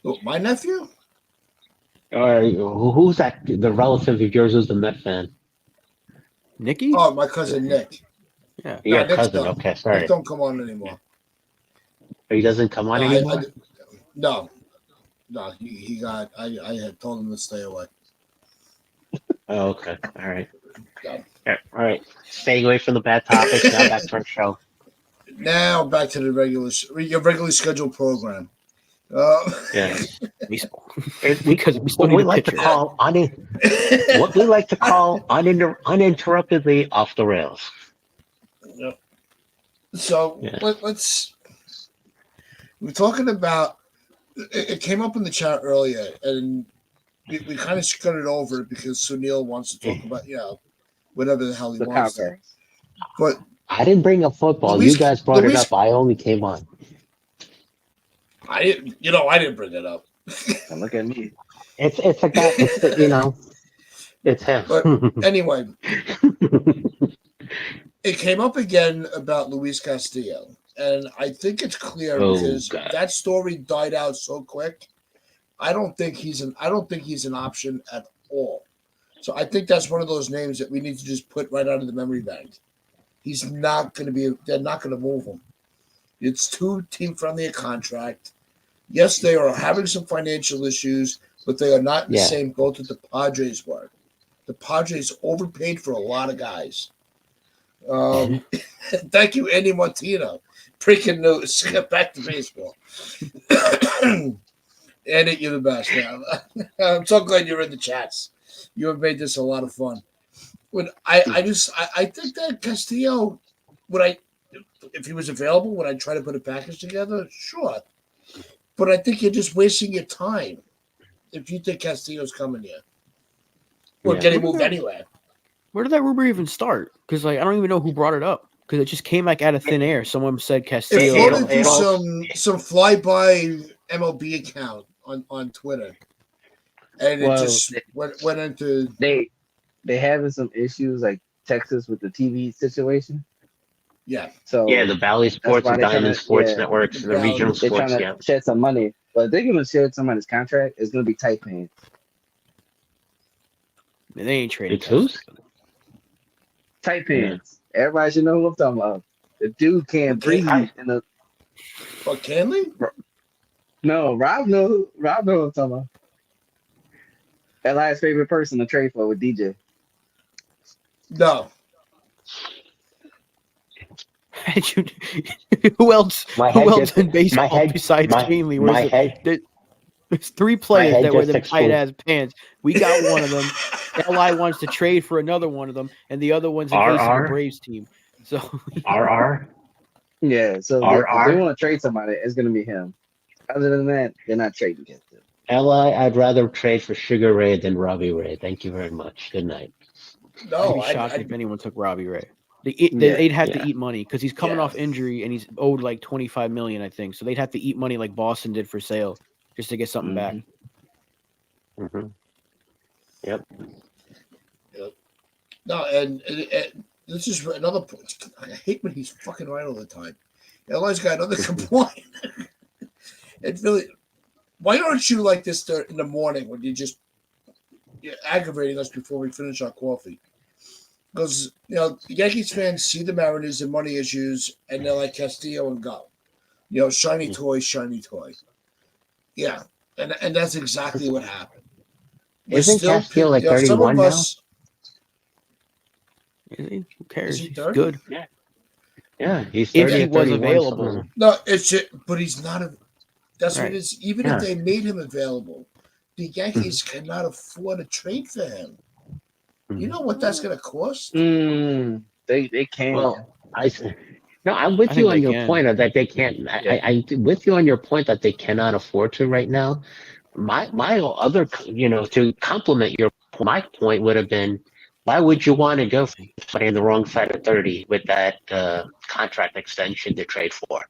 Oh, my nephew? Or who's that? The relative of yours who's the Met fan? Nikki? Oh, my cousin Nick. Yeah. Nah, Your Nick's cousin. done. Okay, Nick sorry. don't come on anymore. He doesn't come on No, anymore? no. He got. I had told him to stay away. Oh, okay. All right. Done. Yeah, all right. Staying away from the bad topics. Now back to our show. Now back to the your regularly scheduled program. Yeah. Baseball. It, Because we still what need we a like to pitcher. call what we like to call uninterruptedly off the rails. Yep. So Yeah. let's. We're talking about. It came up in the chat earlier, and we kind of skirted over it because Sunil wants to talk about whatever the hell he The wants to. Cowgirls. But I didn't bring up football. You guys brought it up. I only came on. I didn't bring it up. And look at me. It's a guy. It's him. But anyway, it came up again about Luis Castillo, and I think it's clear because God. that story died out so quick. I don't think he's an option at all. So I think that's one of those names that we need to just put right out of the memory bank. He's not going to be. They're not going to move him. It's too team friendly a contract. Yes, they are having some financial issues, but they are not in the same boat that the Padres were. The Padres overpaid for a lot of guys. Thank you, Andy Martino. Breaking news. Get back to baseball. Andy, you're the best. I'm so glad you're in the chats. You have made this a lot of fun. I think that Castillo, if he was available, would I try to put a package together? Sure. But I think you're just wasting your time if you think Castillo's coming here. Or getting moved anywhere. Where did that rumor even start? Because I don't even know who brought it up. Because it just came out of thin air. Someone said Castillo. It floated through some flyby MLB account on Twitter, and it just went into they having some issues like Texas with the TV situation. Yeah. So the Valley Sports and Diamond Sports Networks, the regional they're sports. trying to shed some money, but they're going to shed some money's contract. It's going to be tight pants. They ain't trading. It's who's? Tight pants. Everybody should know who I'm talking about. The dude can't breathe in the. What, Canley? No, Rob knows who I'm talking about. Eli's favorite person to trade for with DJ. Who No. else? Who else in baseball besides Canley? There's three players that wear the tight ass pants. We got one of them. Li wants to trade for another one of them, and the other one's in case of a Braves team. So RR. Yeah, so if they want to trade somebody, it's going to be him. Other than that, they're not trading against him. Li, I'd rather trade for Sugar Ray than Robbie Ray. Thank you very much. Good night. No, I'd be shocked if anyone took Robbie Ray. They'd have to eat money because he's coming off injury and he's owed like $25 million, I think. So they'd have to eat money like Boston did for Sale just to get something back. Mm-hmm. Yep. No, and this is another point. I hate when he's fucking right all the time. Eli's got another complaint. It really. Why aren't you like this in the morning when you're aggravating us before we finish our coffee? Because the Yankees fans see the Mariners and money issues, and they're like Castillo and go. Shiny toy, shiny toy. Yeah, and that's exactly what happened. Isn't Castillo like some of 31 now? us. Who Is cares? he He's 30? good. Yeah, he's If 30 he or was 31. available. No, but he's not. That's what Right. it is. Even Yeah. if they made him available, the Yankees cannot afford a trade for him. You know what that's going to cost? They can. Well, I'm with I you think on they your can. point of that they can't. I'm with you on your point that they cannot afford to right now. My other, to complement my point would have been, why would you want to go for somebody on the wrong side of 30 with that contract extension to trade for?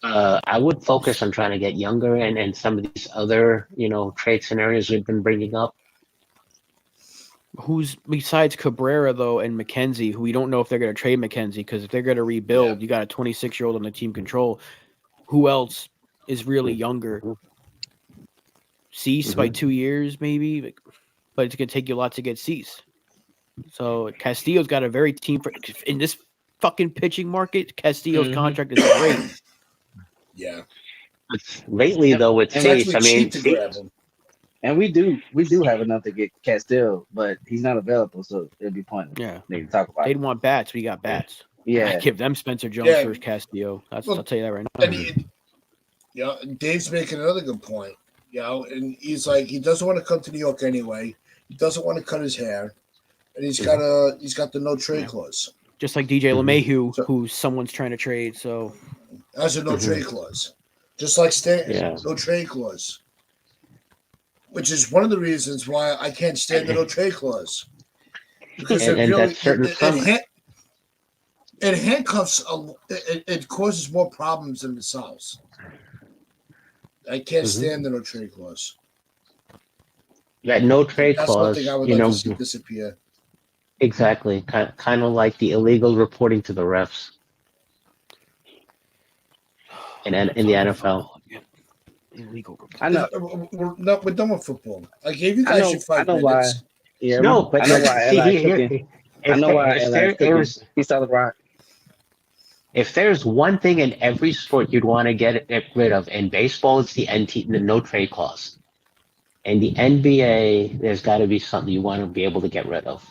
I would focus on trying to get younger and some of these other, trade scenarios we've been bringing up. Who's besides Cabrera though and McKenzie, who we don't know if they're going to trade McKenzie, because if they're going to rebuild, you got a 26-year-old on the team control. Who else is really younger? Cease by 2 years maybe, but it's going to take you a lot to get Cease. So Castillo's got a very team in this fucking pitching market. Castillo's contract is great. Yeah. Lately, though, with It's Cease, actually cheap to grab him. And we do have enough to get Castillo, but he's not available, so it'd be pointless. Yeah, Maybe talk about they'd it. want bats. We got bats. Yeah, I give them Spencer Jones versus Castillo. I'll tell you that right now. And Dave's making another good point. And he's like, he doesn't want to come to New York anyway. He doesn't want to cut his hair, and he's got the no trade clause. Just like DJ LeMahieu, who someone's trying to trade. So that's a no trade clause. Just like Stanton, no trade clause. Which is one of the reasons why I can't stand the no trade clause. Because it handcuffs, it causes more problems than it solves. I can't stand the no trade clause. That no trade That's clause, one thing I would like to see disappear. Exactly. Kind of like the illegal reporting to the refs in the NFL. Illegal. I know. We're done with football. I gave you guys your 5 minutes. I know why. Yeah, no, but I know why. I know why. He's on the rock. If there's one thing in every sport you'd want to get rid of, in baseball, it's the no trade clause. In the NBA, there's got to be something you want to be able to get rid of.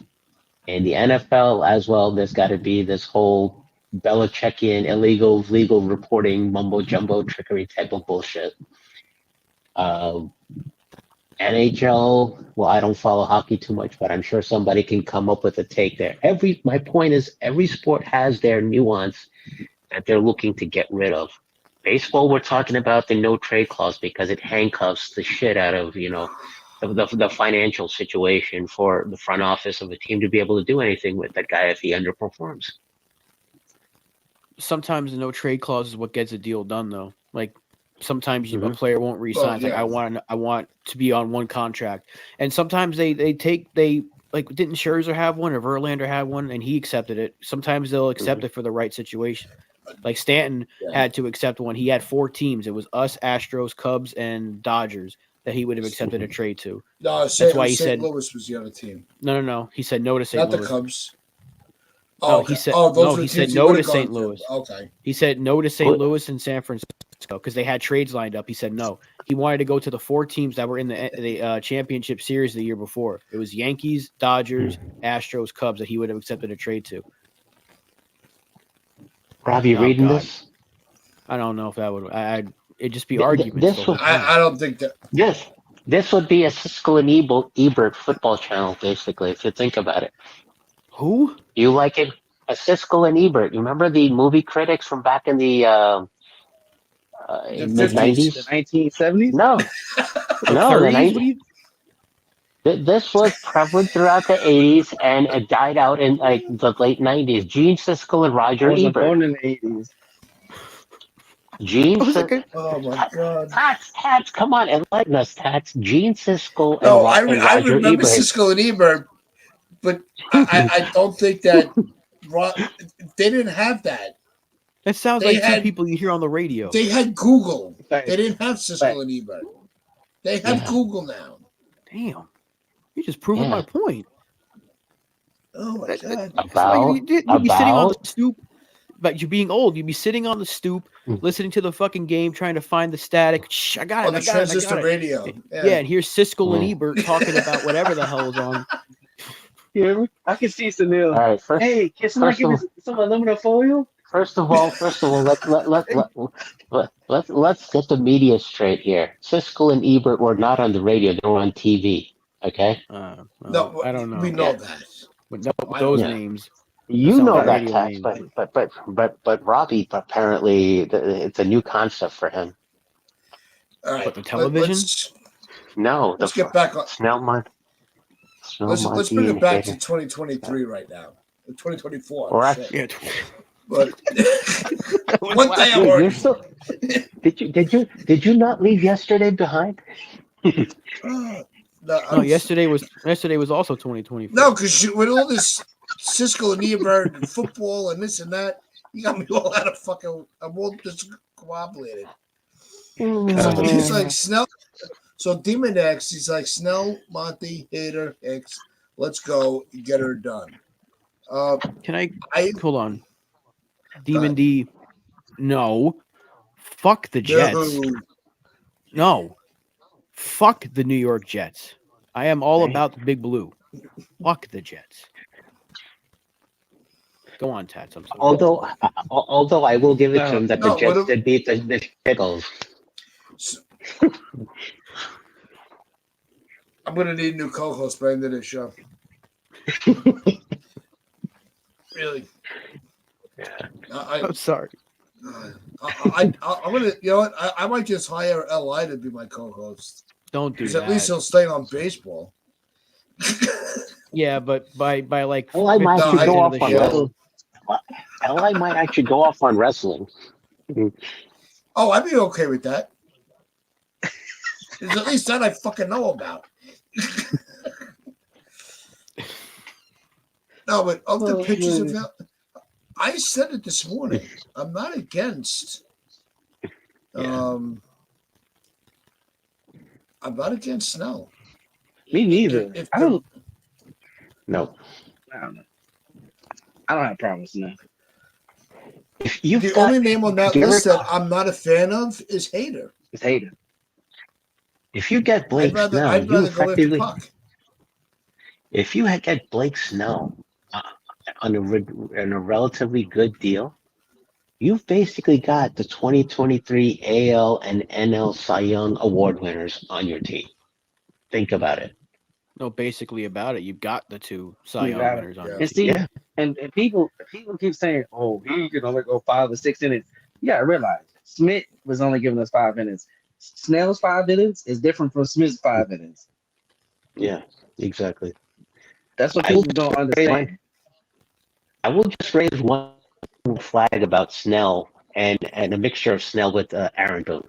In the NFL as well, there's got to be this whole Belichickian illegal legal reporting mumbo jumbo trickery type of bullshit. NHL, well, I don't follow hockey too much, but I'm sure somebody can come up with a take there. My point is, every sport has their nuance that they're looking to get rid of. Baseball, we're talking about the no trade clause because it handcuffs the shit out of, the financial situation for the front office of a team to be able to do anything with that guy if he underperforms. Sometimes the no trade clause is what gets a deal done, though. Like sometimes a player won't resign. Like I want to be on one contract, and sometimes they like didn't Scherzer have one or Verlander have one, and he accepted it. Sometimes they'll accept it for the right situation. Like Stanton had to accept one. He had 4 teams. It was us, Astros, Cubs, and Dodgers that he would have accepted a trade to. No, that's why he said Louis was the other team. No. He said no to St. Louis. Not the Cubs. No, he said he said no to St. Louis. Okay. He said no to St. Louis and San Francisco because they had trades lined up. He said no. He wanted to go to the 4 teams that were in the championship series the year before. It was Yankees, Dodgers, Astros, Cubs that he would have accepted a trade to. Rob, you reading this? I don't know if that would. It'd just be arguments. I don't think that. This would be a Siskel and Ebert football channel, basically, if you think about it. Who? You like it? A Siskel and Ebert. You remember the movie critics from back in the mid-90s? The 1970s? No. No, the 90s. This was prevalent throughout the 80s and it died out in like the late 90s. Gene Siskel and Roger Ebert. Born in the 80s. Oh my God! Tats, come on, enlighten us, Tats. Gene Siskel and No, Roger I remember Ebert. Siskel and Ebert, but I don't think that they didn't have that. That sounds like 2 people you hear on the radio. They had Google. They didn't have Siskel and Ebert. They have Google now. Damn, you just proving my point. Oh my God! You'd be sitting on the stoop. But you're being old. You'd be sitting on the stoop, listening to the fucking game, trying to find the static. Shh, I got it. On the transistor radio. Yeah, and here's Siskel and Mm. Ebert talking about whatever the hell is on. You hear me? I can see Sunil. All right, Hey, can someone give me some aluminum foil? first of all, let's get the media straight here. Siskel and Ebert were not on the radio; they were on TV. Okay. No, I don't know. We know Yeah. that. But no, I those don't know. names. You sound know like that, radio Tex, names. but Robbie apparently it's a new concept for him. All right. But the television? No, Let's get back on. Let's bring it back to 2023 right now. 2024. Or shit. Yeah. But one day I'm You're already. still, did you not leave yesterday behind? No, yesterday was also 2024. No, because with all this Siskel and Ebert and football and this and that, you got me all out of fucking. I'm all discombobulated. So he's like Snell. So Demon X, he's like Snell, Monty, Hader, Hicks. Let's go get her done. Can I hold on? Demon D. No. Fuck the Jets. No. Fuck the New York Jets. I am all about the Big Blue. Fuck the Jets. Go on, Tats. I'm sorry. Although I will give it to him that the Jets did beat the Eagles. I'm gonna need a new co-host by the end of this show. Really? Yeah. I'm sorry. I'm gonna, you know what? I might just hire Li to be my co-host. Don't do Because that. at least he'll stay on baseball. Yeah, but by like. Li might actually go off on show. wrestling. Li might actually go off on wrestling. Oh, I'd be okay with that. There's at least that I fucking know about. No, but of the pictures of him, I said it this morning. I'm not against. I'm not against Snell. Me neither. If I don't No. I don't know. I don't have problems now. The only name on that list that I'm not a fan of is Hader. It's Hader. If you get Blake I'd Snell, rather you go after effectively. Puck. If you get Blake Snell on a relatively good deal, you've basically got the 2023 AL and NL Cy Young award winners on your team. Think about it. No, basically about it. You've got the two Cy Young winners on. And see, and people keep saying, "Oh, he can only go 5 or 6 innings." You gotta realize, Smith was only giving us 5 innings. Snell's 5 innings is different from Smith's 5 innings. Yeah, exactly. That's what people don't understand. I will just raise one flag about Snell and a mixture of Snell with Aaron Boone.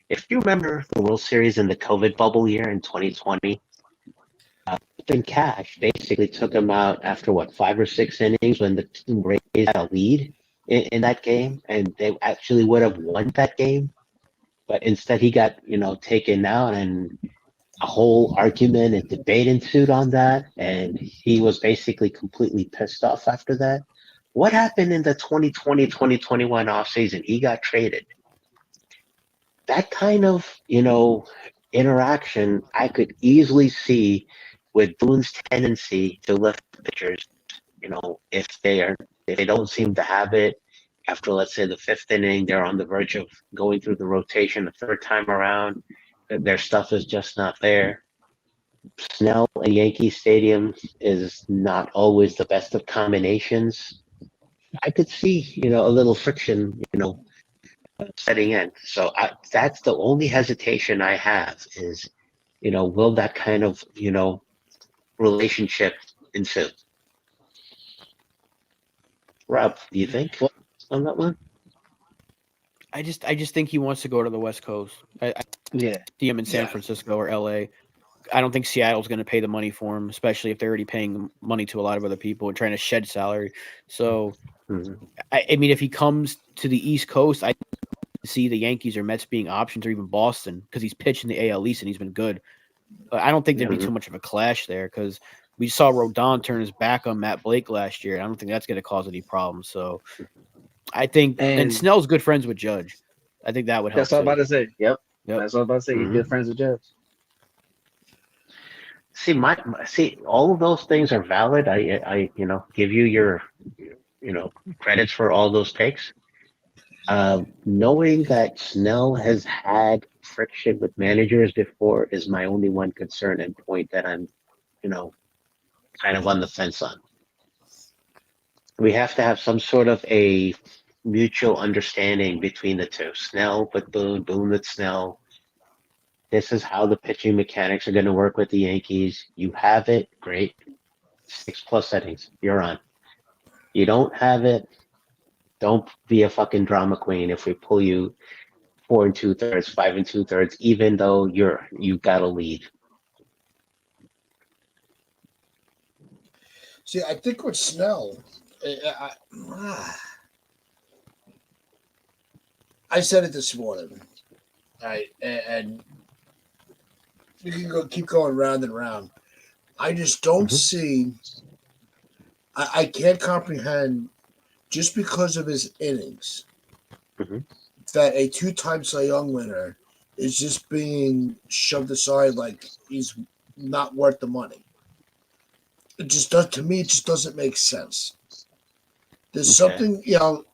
If you remember the World Series in the COVID bubble year in 2020, Cash basically took him out after 5 or 6 innings when the team raised a lead in that game, and they actually would have won that game. But instead, he got taken out, and a whole argument and debate ensued on that, and he was basically completely pissed off after that. What happened in the 2020-2021 offseason? He got traded. That kind of, interaction I could easily see with Boone's tendency to lift pitchers, if they don't seem to have it after, let's say, the 5th inning, they're on the verge of going through the rotation the 3rd time around. Their stuff is just not there. Snell at Yankee Stadium is not always the best of combinations. I could see, a little friction, setting in. So that's the only hesitation I have is, will that kind of, relationship ensue? Rob, do you think on that one? I just think he wants to go to the West Coast. I see him in San Francisco or LA. I don't think Seattle's going to pay the money for him, especially if they're already paying money to a lot of other people and trying to shed salary. So, I mean, if he comes to the East Coast, I see the Yankees or Mets being options, or even Boston, because he's pitched in the AL East and he's been good. But I don't think there'd be too much of a clash there, because we saw Rodon turn his back on Matt Blake last year. I don't think that's going to cause any problems. So I think, and And Snell's good friends with Judge. I think that would help that's what I'm about too. to say. Yep. Yep. That's what I'm about to say. He's Mhm. good friends with Judge. See, see, all of those things are valid. Give you your, credits for all those takes. Knowing that Snell has had friction with managers before is my only one concern and point that I'm, you know, kind of on the fence on. We have to have some sort of a mutual understanding between the two. Snell with Boone, Boone with Snell. This is how the pitching mechanics are going to work with the Yankees. You have it, great. 6+ settings, you're on. You don't have it, don't be a fucking drama queen if we pull you 4 2/3, 5 2/3, even though you got a lead. See, I think with Snell, I said it this morning, right? And we can keep going round and round. I just don't Mhm. see. I can't comprehend just because of his innings Mhm. that a two-time Cy Young winner is just being shoved aside like he's not worth the money. It just does to me. It just doesn't make sense. There's Okay. something,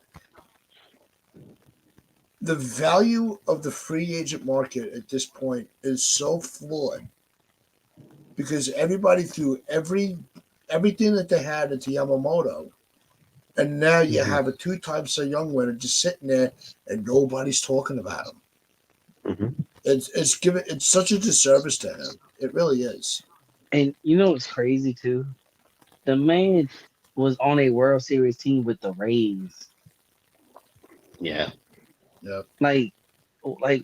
the value of the free agent market at this point is so flawed because everybody threw everything that they had into Yamamoto, and now you Mhm. have a two-time Cy Young winner just sitting there and nobody's talking about him. Mhm. It's such a disservice to him. It really is. And you know what's crazy too? The man was on a World Series team with the Rays. Yeah. Yeah. Like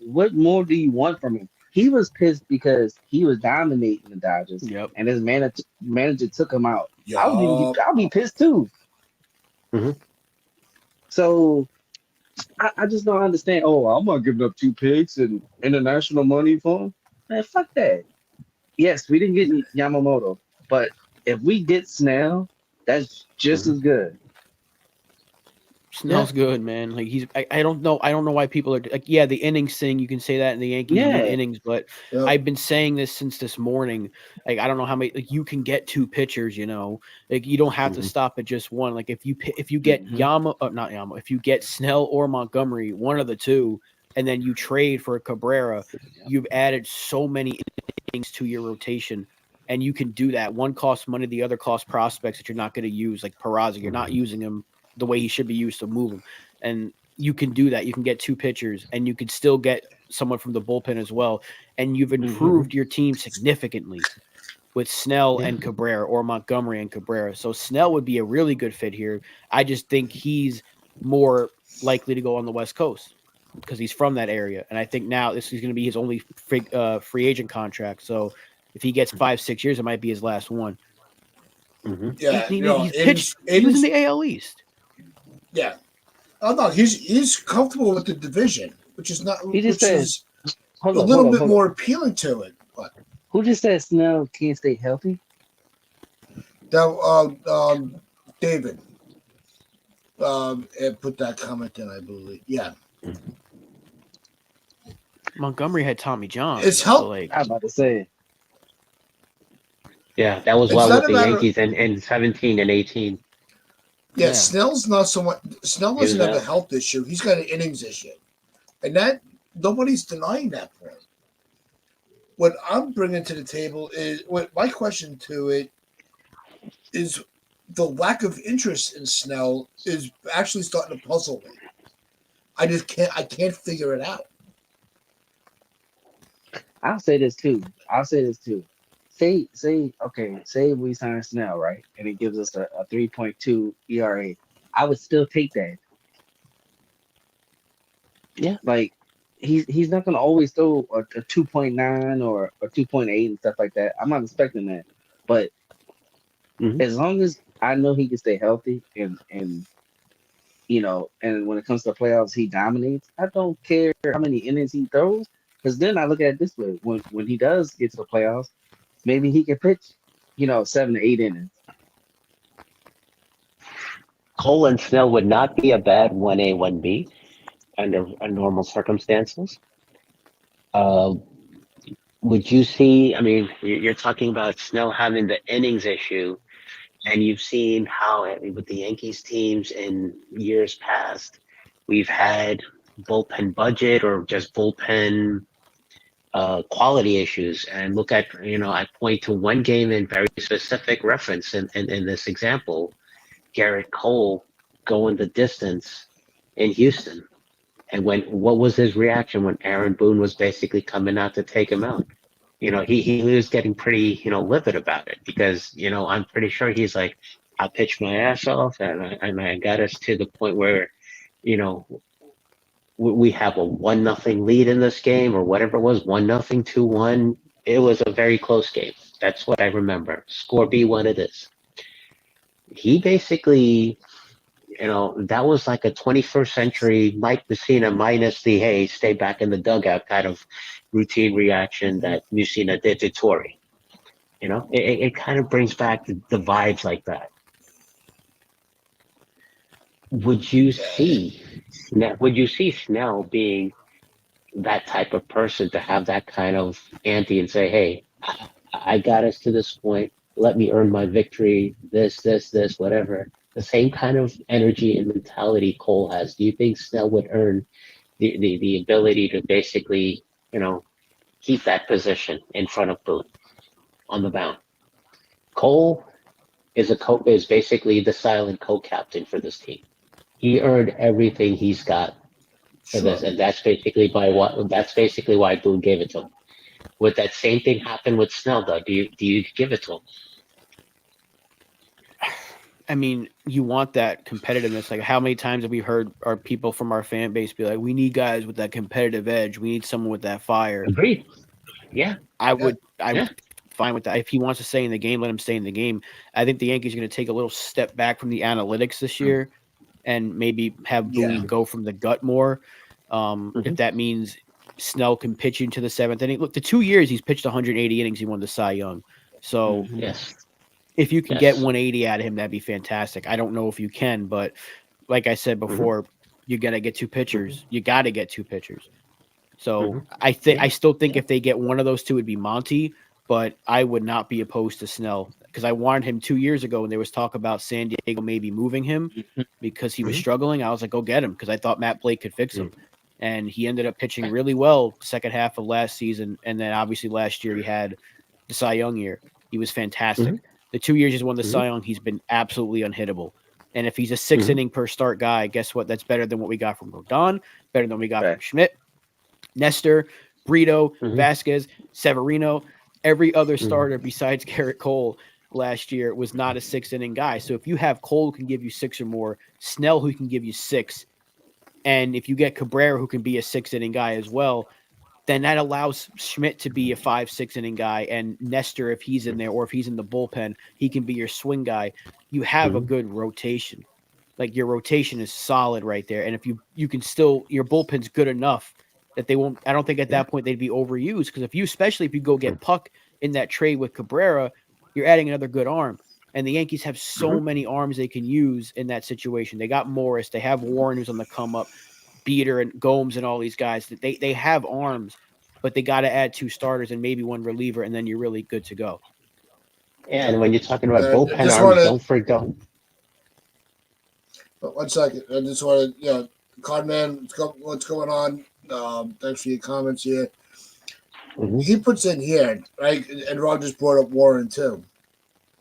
what more do you want from him? He was pissed because he was dominating the Dodgers, Yep. and his manager took him out. Yup. I'll be pissed too. Mhm. So I just don't understand. Oh, I'm not giving up 2 picks and international money for him. Man, fuck that. Yes, we didn't get Yamamoto, but if we get Snell, that's just Mhm. as good. Yeah. Snell's good, man. Like I don't know. I don't know why people are like, yeah, the innings thing. You can say that in the Yankees win Yeah. innings, but Yep. I've been saying this since this morning. Like I don't know how many. Like you can get two pitchers. Like you don't have to Mhm. stop at just one. Like if you get Mhm. Not Yama, if you get Snell or Montgomery, one of the two, and then you trade for Cabrera, you've added so many innings to your rotation. And you can do that. One costs money, the other costs prospects that you're not going to use, like Peraza. You're not Mhm. using him the way he should be used to move him. And you can do that. You can get two pitchers and you can still get someone from the bullpen as well. And you've Mhm. improved your team significantly with Snell Yeah. and Cabrera or Montgomery and Cabrera. So Snell would be a really good fit here. I just think he's more likely to go on the West Coast because he's from that area. And I think now this is going to be his only free agent contract. So if he gets 5-6 years, it might be his last one. Mhm. Yeah. He's pitched. Aiden's He was in Aiden's the AL East. yeah. Oh no, he's comfortable with the division, He just which said, is hold a up, little bit more appealing to it. But Who just said Snell can't stay healthy? that David put that comment in, I believe. Yeah, Mhm. Montgomery had Tommy John. it's So help. like I was about to say, Yeah, that was It's well not with a the matter of Yankees in 17 and 18. yeah. yeah. Snell's not so much. Snell He was doesn't have a out. health issue. He's got an innings issue, and that nobody's denying that point. What I'm bringing to the table is what my question to it is the lack of interest in Snell is actually starting to puzzle me. I can't figure it out. I'll say this too. I'll say this too. Say we sign Snell, right? And it gives us a 3.2 ERA. I would still take that. Yeah. Like he's not gonna always throw a 2.9 or a 2.8 and stuff like that. I'm not expecting that. But Mhm. as long as I know he can stay healthy and and when it comes to the playoffs, he dominates. I don't care how many innings he throws, because then I look at it this way: when he does get to the playoffs, maybe he can pitch, 7 to 8 innings. Cole and Snell would not be a bad 1A, 1B under normal circumstances. Uh, would you see? I mean, you're talking about Snell having the innings issue, and you've seen how with the Yankees teams in years past, we've had bullpen budget or just bullpen quality issues. And look at, I point to one game in very specific reference in this example, Garrett Cole going the distance in Houston. And what was his reaction when Aaron Boone was basically coming out to take him out? He was getting pretty, livid about it because, I'm pretty sure he's like, I pitched my ass off and I got us to the point where, you know, we have a 1-0 lead in this game or whatever it was, 1-0, 2-1. It was a very close game. That's what I remember. Score be what it is. He basically, that was like a 21st century Mike Messina minus the, hey, stay back in the dugout kind of routine reaction that Messina did to Torrey. It kind of brings back the vibes like that. Would you see Snell being that type of person to have that kind of ante and say, hey, I got us to this point. Let me earn my victory. This, whatever. The same kind of energy and mentality Cole has. Do you think Snell would earn the ability to basically, keep that position in front of Boone on the mound? Cole is basically the silent co-captain for this team. He earned everything he's got for this, and that's basically why Boone gave it to him. Would that same thing happen with Snell, though? Do you give it to him? I mean, you want that competitiveness. Like, how many times have we heard our people from our fan base be like, "We need guys with that competitive edge. We need someone with that fire." Agreed. Yeah, I'm fine with that. If he wants to stay in the game, let him stay in the game. I think the Yankees are going to take a little step back from the analytics this year and maybe have Boone go from the gut more. If that means Snell can pitch into the seventh inning. Look, the 2 years he's pitched 180 innings, he won the Cy Young. So yes. If you can get 180 out of him, that'd be fantastic. I don't know if you can, but like I said before, you got to get two pitchers. You got to get two pitchers. So I still think if they get one of those two, it'd be Monty, but I would not be opposed to Snell because I wanted him 2 years ago when there was talk about San Diego maybe moving him because he was struggling. I was like, go get him because I thought Matt Blake could fix him. And he ended up pitching really well second half of last season. And then obviously last year he had the Cy Young year. He was fantastic. The 2 years he's won the Cy Young, he's been absolutely unhittable. And if he's a 6 inning per start guy, guess what? That's better than what we got from Rodon, better than we got from Schmidt, Nestor, Brito, Vasquez, Severino. Every other starter besides Garrett Cole last year was not a 6 inning guy. So if you have Cole who can give you 6 or more, Snell who can give you 6, and if you get Cabrera who can be a 6 inning guy as well, then that allows Schmidt to be a 5-6 inning guy, and Nestor, if he's in there or if he's in the bullpen, he can be your swing guy. You have a good rotation. Like your rotation is solid right there. And if you can still, your bullpen's good enough that they won't, I don't think at that point they'd be overused. Because especially if you go get Puck in that trade with Cabrera, you're adding another good arm. And the Yankees have so many arms they can use in that situation. They got Morris, they have Warren who's on the come up, Beater and Gomes and all these guys. They have arms, but they got to add 2 starters and maybe 1 reliever, and then you're really good to go. Yeah, and when you're talking about bullpen arms, don't forget. But 1 second, I just want to, Codman, what's going on? Thanks for your comments here. He puts in here, right? And Rob just brought up Warren too,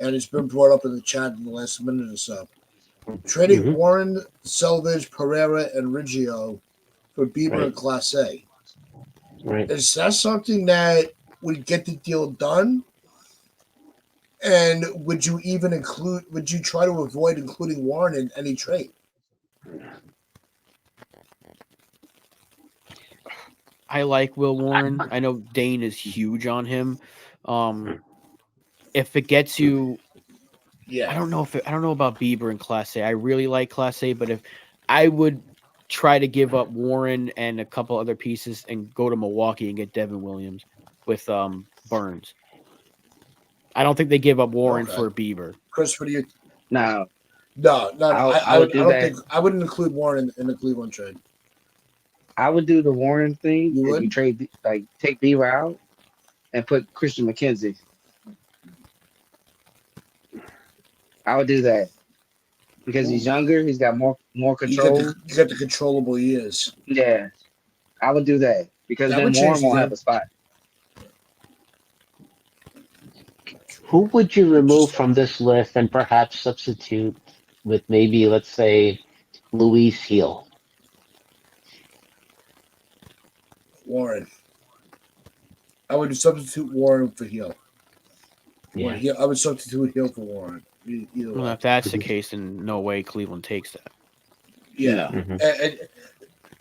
and it's been brought up in the chat in the last minute or so. Trading Warren, Selvage, Pereira, and Riggio for Bieber and Class A. Right. Is that something that would get the deal done? And would you try to avoid including Warren in any trade? I like Will Warren. I know Dane is huge on him. If it gets you, I don't know about Bieber and Class A. I really like Class A, but if I would try to give up Warren and a couple other pieces and go to Milwaukee and get Devin Williams with Burns. I don't think they give up Warren for Bieber. Chris, what do you? No, No. I I would do don't that. think I wouldn't include Warren in the Cleveland trade. I would do the Warren thing You if you would? trade like take B out and put Christian McKenzie. I would do that because he's younger. He's got more control. You got the controllable years. Yeah, I would do that because That then would Warren change the won't have game. a spot. Who would you remove Interesting. from this list and perhaps substitute with maybe, let's say, Luis Heel? Warren. I would substitute Warren for Hill. Yeah. I would substitute Hill for Warren. Either Well, way. if that's the case, then no way Cleveland takes that. Yeah. No. Mhm.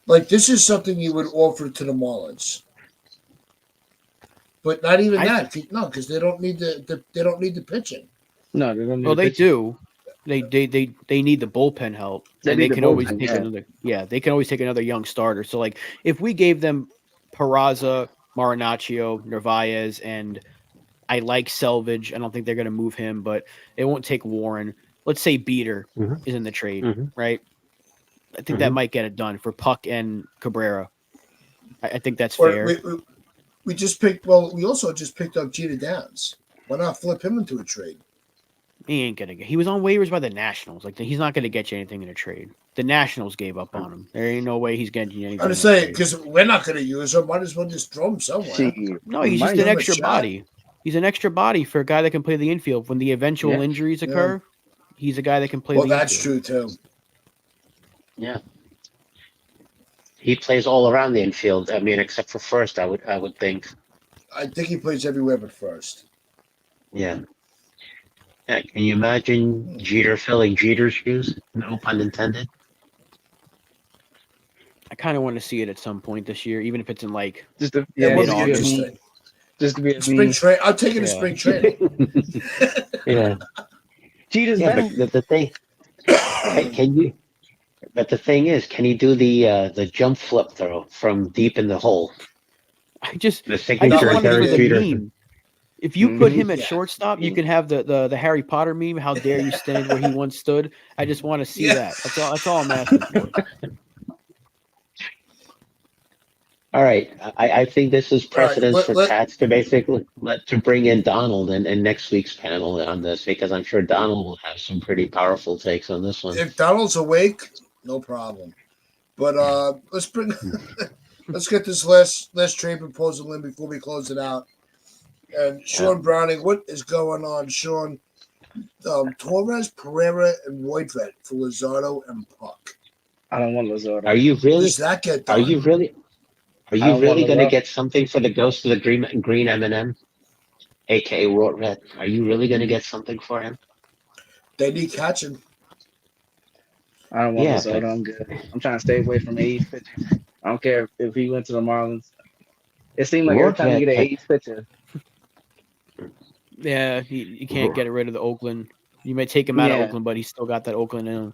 Like this is something you would offer to the Marlins. But not even that. No, because they don't need they don't need the pitching. No, they don't need Well, a they pitcher. do. They need the bullpen help, They and need they the can always bullpen, take yeah. another. Yeah, they can always take another young starter. So, like, if we gave them Peraza, Marinaccio, Narvaez, and I like Selvage, I don't think they're going to move him, but they won't take Warren. Let's say Beater Mhm. is in the trade, Mhm. right? I think that Mhm. might get it done for Puck and Cabrera. I think that's Or fair. we just picked. Well, we also just picked up Jeter Downs. Why not flip him into a trade? He ain't gonna get. He was on waivers by the Nationals. Like he's not gonna get you anything in a trade. The Nationals gave up on him. There ain't no way he's getting you anything. I'm just in a saying trade. because we're not going to use him. Might as well just throw him somewhere. See, No, he's just Give an him a extra shot. body. He's an extra body for a guy that can play the infield. When the eventual Yeah. injuries Yeah. occur, he's a guy that can play Well, the that's infield. true too. Yeah. He plays all around the infield. I mean, except for first, I would think. I think he plays everywhere but first. Yeah. Yeah. Can you imagine Jeter filling Jeter's shoes? No pun intended. I kind of want to see it at some point this year, even if it's in like just to, That yeah, would just be to be a mid-August. meme. interesting. Just to be a Spring meme. train. I'll take it to Yeah. spring training. Yeah. Jeter's Yeah, back. but the thing, can you? But the thing is, can he do the jump flip throw from deep in the hole? I just The want signature what it he for Derek the Jeter. meme. If you put Mhm. him at Yeah. shortstop, you can have the Harry Potter meme. How dare you stand where he once stood? I just want to see Yeah. that. That's all I'm asking for. All right, I think this is All right. precedence for Tats to basically to bring in Donald in next week's panel on this because I'm sure Donald will have some pretty powerful takes on this one. If Donald's awake, no problem. But let's get this last trade proposal in before we close it out. And Sean Browning, what is going on, Sean? Torres, Pereira, and Voidvet for Luzardo and Puck. I don't want Luzardo. Are you really? Does that get Are done? you really? Are I you don't want really going to Luzardo. get something for the ghost of the green M&M, aka Rort Red? Are you really going to get something for him? They need catching. I don't want Yeah, Luzardo. but I'm good. I'm trying to stay away from age pitchers. I don't care if he went to the Marlins. It seemed like every Rort time you Red get an can, age pitcher, Yeah, you can't get rid of the Oakland. You may take him out of Yeah. Oakland, but he's still got that Oakland in him.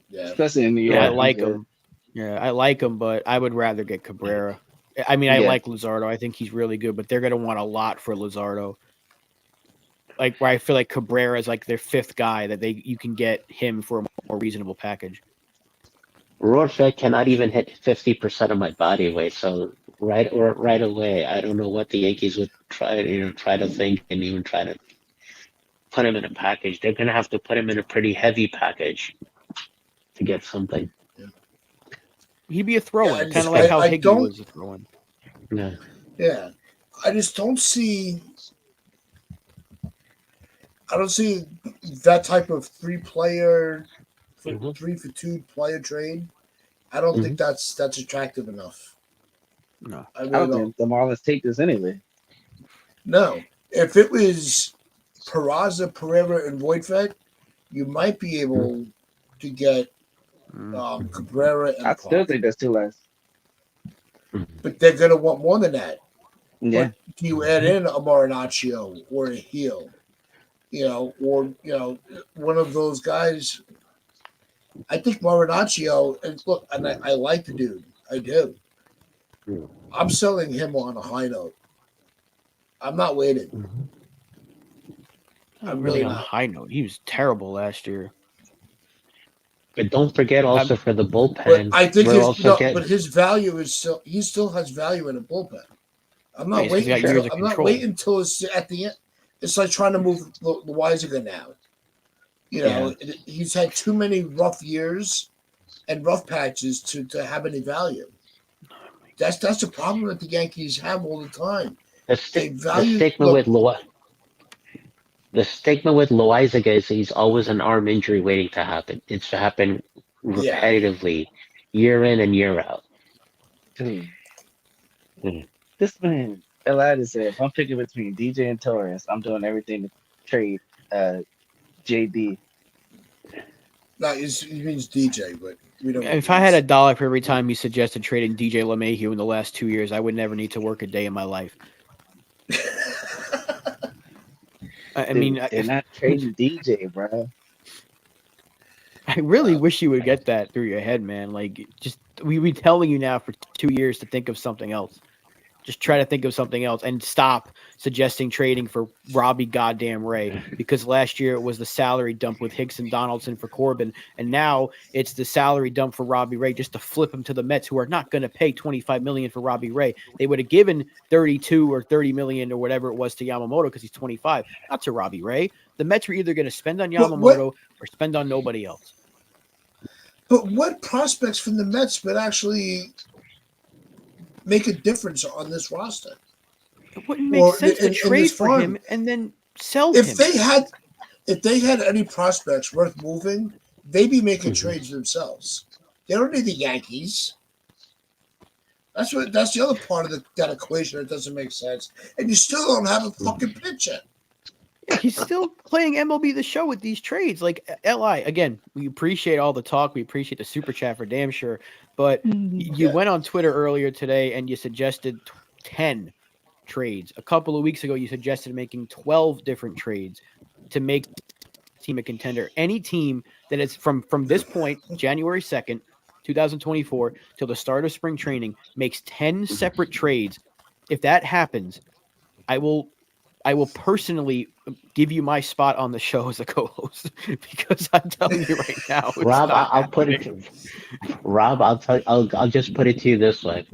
Yeah. especially in New York. Yeah, I I'm like good. him. Yeah, I like him, but I would rather get Cabrera. I mean, I Yeah. like Luzardo. I think he's really good, but they're going to want a lot for Luzardo. Like where I feel like Cabrera is like their fifth guy that you can get him for a more reasonable package. Rort Red cannot even hit 50% of my body weight, so right away, I don't know what the Yankees would try to think and even try to put him in a package. They're going to have to put him in a pretty heavy package to get something. He'd be a throw-in, Yeah, I kind just- of like how I Higgy don't- was a throw-in. Yeah. Yeah. I just don't see. I don't see that type of three for Mhm. 3-for-2 player trade. I don't think that's attractive enough. No. I I really don't don't. think the Marlins take this anyway. No. If it was Peraza, Pereira, and Voidvet, you might be able to get Mm. Cabrera and I still Puck. think that's too less. But they're going to want more than that. Yeah. But do you add in a Marinaccio or a Heel? Or one of those guys. I think Marinaccio, and look, and I like the dude. I do. I'm selling him on a high note. I'm not waiting. Not I'm really really on a not. high note. He was terrible last year. But don't forget also for the But bullpen, I think we're also but getting his value is still he still has value in a bullpen. I'm Right, not 'cause he waiting got years until of I'm not control. waiting until it's at the end. It's like trying to move the Weisiger now. You know, he's had too many rough years and rough patches to have any value. That's the problem that the Yankees have all the time. They the value stigma look. with the stigma with Loizaga is he's always an arm injury waiting to happen. It's to happen Yeah, repetitively, year in and year out. Dude, Mhm. this man, Elijah said, if I'm picking between DJ and Torres, I'm doing everything to trade JD. no, he means DJ, but we know what If he I had means. $1 for every time you suggested trading DJ LeMahieu in the last 2 years, I would never need to work a day in my life. I mean, Dude, they're not trading DJ, bro. I really wish you would get that through your head, man. Like, just we be telling you now for 2 years to think of something else. Just try to think of something else and stop suggesting trading for Robbie goddamn Ray, because last year it was the salary dump with Hicks and Donaldson for Corbin, and now it's the salary dump for Robbie Ray just to flip him to the Mets, who are not going to pay $25 million for Robbie Ray. They would have given 32 or 30 million or whatever it was to Yamamoto because he's 25, not to Robbie Ray. The Mets were either going to spend on But what Yamamoto or spend on nobody else. but what prospects from the Mets would actually make a difference on this roster It wouldn't make or sense to in trade this for farm? him and then sell If him. they had any prospects worth moving, they'd be making Mhm. trades themselves. They don't need the Yankees. That's the other part of that equation that doesn't make sense. And you still don't have a fucking pitcher. He's still playing MLB The Show with these trades. Like, LI, again, we appreciate all the talk. We appreciate the super chat for damn sure. But you Yeah. went on Twitter earlier today and you suggested 10 trades. A couple of weeks ago, you suggested making 12 different trades to make the team a contender. Any team that is from this point, January 2nd, 2024, till the start of spring training, makes 10 separate trades. If that happens, I will personally give you my spot on the show as a co-host, because I'm telling you right now, it's Rob, not I'll put it happening. to Rob. I'll just put it to you this way.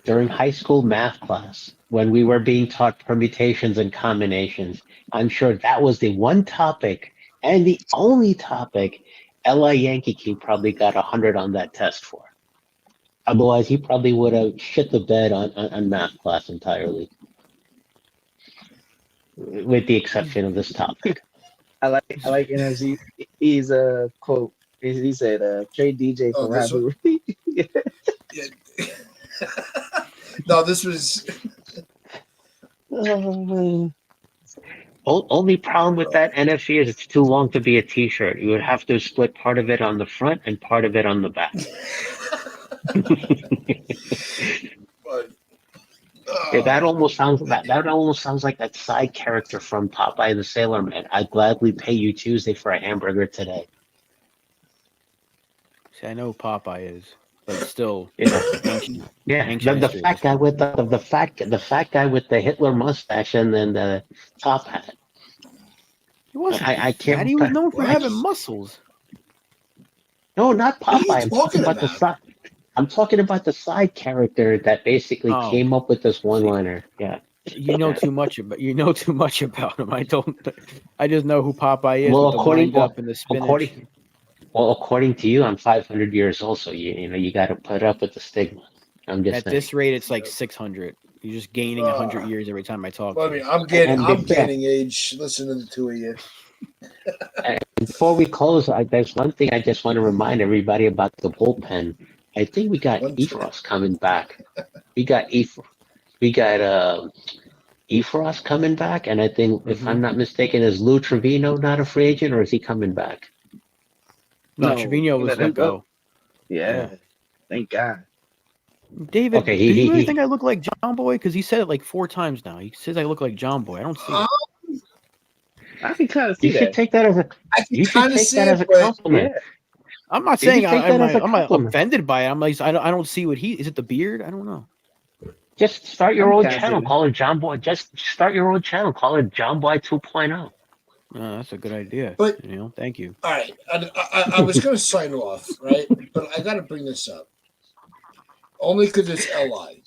During high school math class, when we were being taught permutations and combinations, I'm sure that was the one topic and the only topic LA Yankee King probably got 100 on that test for. Otherwise, he probably would have shit the bed on math class entirely, with the exception of this topic. I like energy. He's a quote. He said, "Trade DJ Oh, for this one? Robbie." Yeah. No, this was Only problem with that NFC is it's too long to be a T-shirt. You would have to split part of it on the front and part of it on the back. but, Yeah, that almost sounds like that side character from Popeye the Sailor Man. I'd gladly pay you Tuesday for a hamburger today. See, I know who Popeye is, but still, Yeah, ancient yeah. The history at fat this guy point. with the fat guy with the Hitler mustache and then the top hat. He wasn't I fat. can't. He was known for What? having muscles. No, not What are you Popeye. I'm talking talking about the about? side. I'm talking about the side character that basically Oh, came up with this see, one-liner. Yeah. you know Yeah. too much about him. I don't. I just know who Popeye is Well, with the wind up and the spinach. according to you, I'm 500 years old, so you got to put up with the stigma. I'm just At saying. this rate, it's like 600. You're just gaining 100 years every time I talk Well, to I you. mean, And I'm gaining age listening to the two of you. before we close, there's one thing I just want to remind everybody about the bullpen. I think we got One, two. Efros coming back. We got Efros coming back, and I think, if I'm not mistaken, is Lou Trevino not a free agent, or is he coming back? No, No, Trevino he was let him let go. Yeah, thank God. David, Okay, do you really think I look like John Boy? Because he said it like 4 times now. He says I look like John Boy. I don't see it. I can kind of you see should that. take that as a I can you should kind of take see that it, as a but compliment. Yeah, I'm not You saying should take that as a I'm not compliment. offended by it. I'm like, I don't see what he is. It the beard? I don't know. Just start I your can own kind of see channel. that. Call it John Boy. Just start your own channel. Call it John Boy 2.0. That's a good idea. But Thank you. all right, I was going to sign off, right? But I got to bring this up only because it's LI.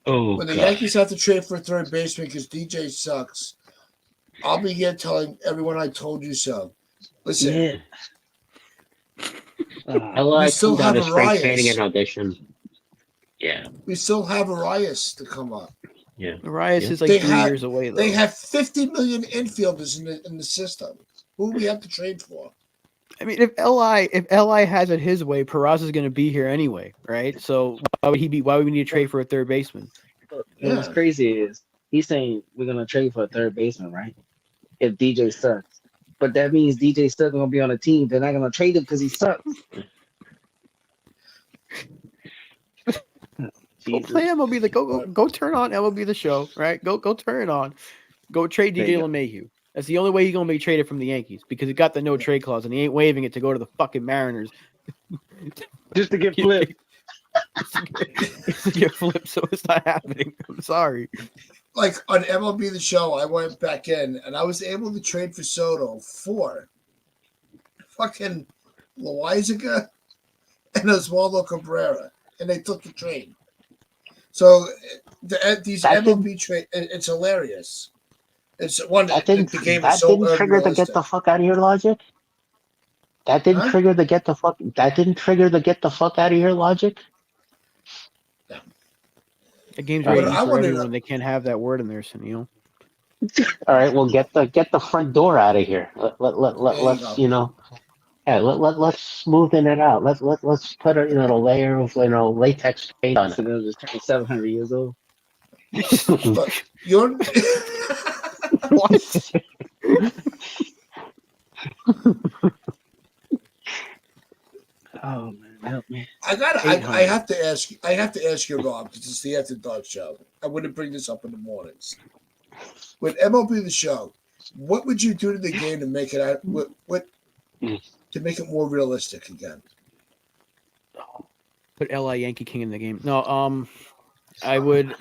Oh When the god. Yankees have to trade for a third baseman because DJ sucks, I'll be here telling everyone I told you so. Listen, Yeah. Uh, LI still come down have to spring training Arias. and audition. Yeah. we still have Arias to come up. Yeah. Arias Yeah. is like They 3 have- years away, though. They have 50 million infielders in the system. Who we have to trade for? I mean, if Li has it his way, Peraza is going to be here anyway, right? So why would he be? Why would we need to trade for a third baseman? What's Yeah. crazy is he's saying we're gonna trade for a third baseman, right? If DJ sucks, but that means DJ still gonna be on the team. They're not gonna trade him because he sucks. Go Jesus. play MLB. Go turn on MLB the show, right? Go turn it on. Go trade There DJ you go. LeMahieu. That's the only way he's gonna be traded from the Yankees because he got the no trade clause and he ain't waiving it to go to the fucking Mariners. Just to get flipped. It's to get flipped, so it's not happening. I'm sorry. Like on MLB The Show, I went back in and I was able to trade for Soto for fucking Loizaga and Oswaldo Cabrera, and they took the trade. So these MLB trade, it's hilarious. It's one That didn't, the game that is so didn't trigger the get unrealistic. the fuck out of here logic? That didn't Huh? trigger the get the fuck out of here logic? The game's All right. rated I for wanted everyone. to- They can't have that word in there, Sunil. All right, well get the front door out of here. Let's let's smoothen it out. Let's put a layer of latex paint on So it. they'll just turn 700 years old. Look, you're What? Oh man, help me. I have to ask you, Rob, because it's the After Dark show. I wouldn't bring this up in the mornings. With MLB The Show, what would you do to the game to make it to make it more realistic again? Put LI Yankee King in the game. No, I would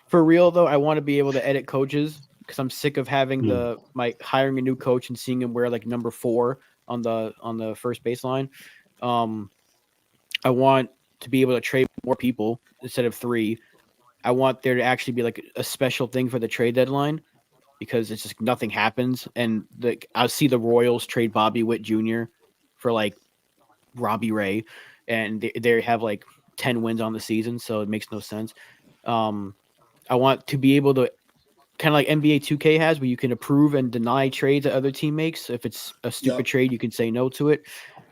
for real though, I want to be able to edit coaches because I'm sick of having my hiring a new coach and seeing him wear like number 4 on the first baseline. I want to be able to trade more people instead of 3. I want there to actually be like a special thing for the trade deadline because it's just nothing happens. And I'll see the Royals trade Bobby Witt Jr. for like Robbie Ray, and they have like 10 wins on the season, so it makes no sense. I want to be able to kind of like NBA 2K has, where you can approve and deny trades that other team makes. If it's a stupid trade, you can say no to it,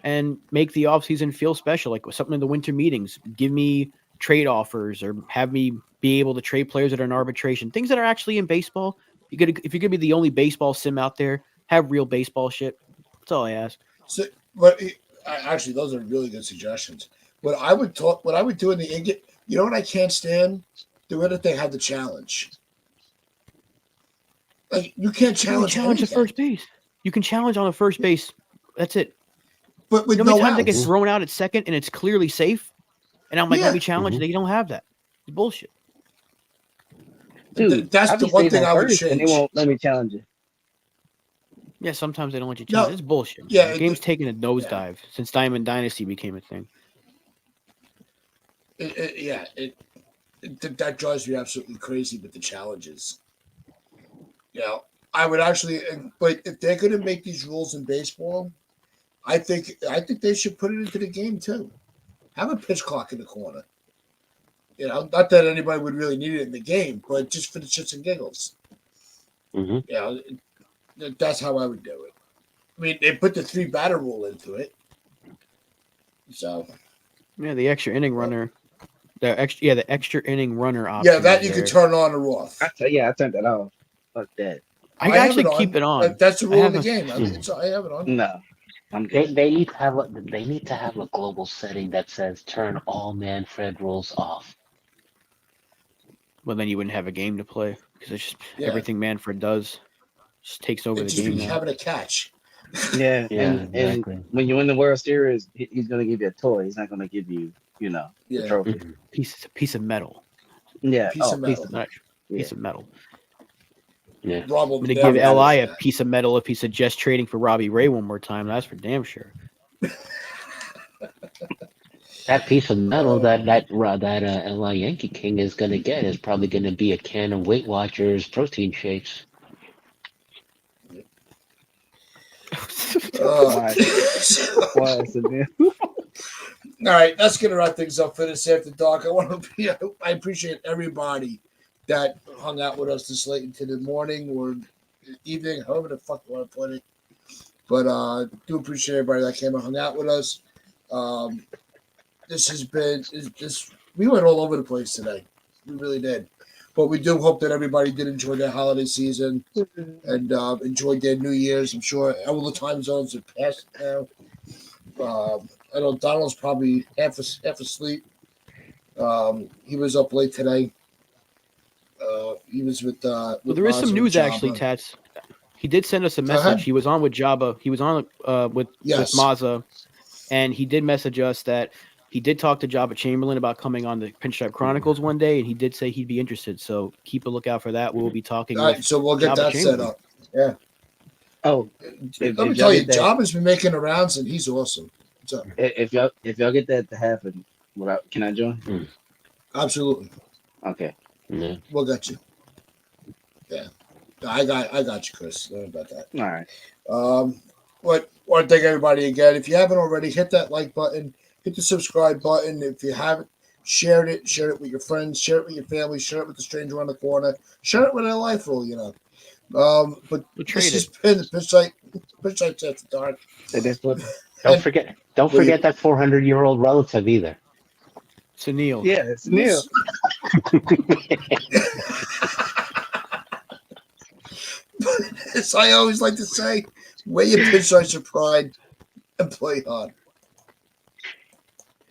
and make the offseason feel special, like something in the winter meetings. Give me trade offers or have me be able to trade players that are in arbitration, things that are actually in baseball. If you're gonna be the only baseball sim out there, have real baseball shit. That's all I ask. So, but actually, those are really good suggestions. What I would do in the Ingot, you know what I can't stand? The way that they have the challenge. Like you can't challenge at anything. first base. You can challenge on the first base. That's it. But with You know how no many times they get outs. thrown out at second and it's clearly safe? And I'm like, let me challenge. Mhm. They don't have that. It's bullshit. Dude, That's I'll the be one staying thing on I would first, and they change. won't let me challenge it. Yeah, sometimes they don't let you No. challenge. It's bullshit. Yeah, The game's taken a nosedive since Diamond Dynasty became a thing. That drives me absolutely crazy with the challenges. You know, I would actually, but if they're going to make these rules in baseball, I think they should put it into the game too. Have a pitch clock in the corner. You know, not that anybody would really need it in the game, but just for the shits and giggles. Mhm. You know, that's how I would do it. I mean, they put the 3 batter rule into it, so Yeah, the extra inning runner. The extra inning runner option. yeah, that is you there. can turn on or off. I turned that off. Fuck that. I have actually it keep it on. That's the I rule have of the a- game. I have it on. No, I'm They good. they need to have a global setting that says turn all Manfred rules off. Well, then you wouldn't have a game to play because it's just Yeah. everything Manfred does just takes over It the just game be now. having a catch. Yeah, Yeah, and exactly. when you win the World Series, he's gonna give you a toy. He's not gonna give you, the Yeah. trophy. Piece of metal. Yeah, Piece of metal. Not yeah. piece of metal. Yeah. Rob will I'm going to never give do Li a that. piece of metal if he suggests trading for Robbie Ray one more time. That's for damn sure. That piece of metal that LA Yankee King is gonna get is probably gonna be a can of Weight Watchers protein shakes. Why? Why? Severe? All right, that's gonna wrap things up for this after dark. I appreciate everybody that hung out with us this late into the morning or evening, however the fuck you want to put it. But do appreciate everybody that came and hung out with us. This has been this. We went all over the place today. We really did. But we do hope that everybody did enjoy their holiday season and enjoyed their New Year's. I'm sure all the time zones are passed now. I know Donald's probably half asleep. He was up late today. He was with Well, there is some Mazza and news actually, Jabba. Tats. He did send us a ahead. message. He was on with Jabba. He was on with Yes. Mazza, and he did message us that he did talk to Jabba Chamberlain about coming on the Pinstripe Chronicles one day, and he did say he'd be interested. So keep a lookout for that. We'll be talking All right, with so we'll get Jabba that set Chamberlain. up. Yeah. Oh, Let me if tell y'all you, get that, Jabba's been making the rounds and he's awesome. So if y'all get that to happen, can I join? absolutely, Okay. Yeah. we'll get you. Yeah. I got you, Chris. Don't worry about that. All right. What want to thank everybody again. If you haven't already, hit that like button, hit the subscribe button. If you haven't, share it with your friends, share it with your family, share it with the stranger on the corner, share it with a life rule, you know. But We'll this trade has it. been the Pinstripes After Dark. So that's what. Don't forget that 400-year-old relative either. Sunil. Yeah, it's Neil. As I always like to say, wear your pinstripes of pride and play hard.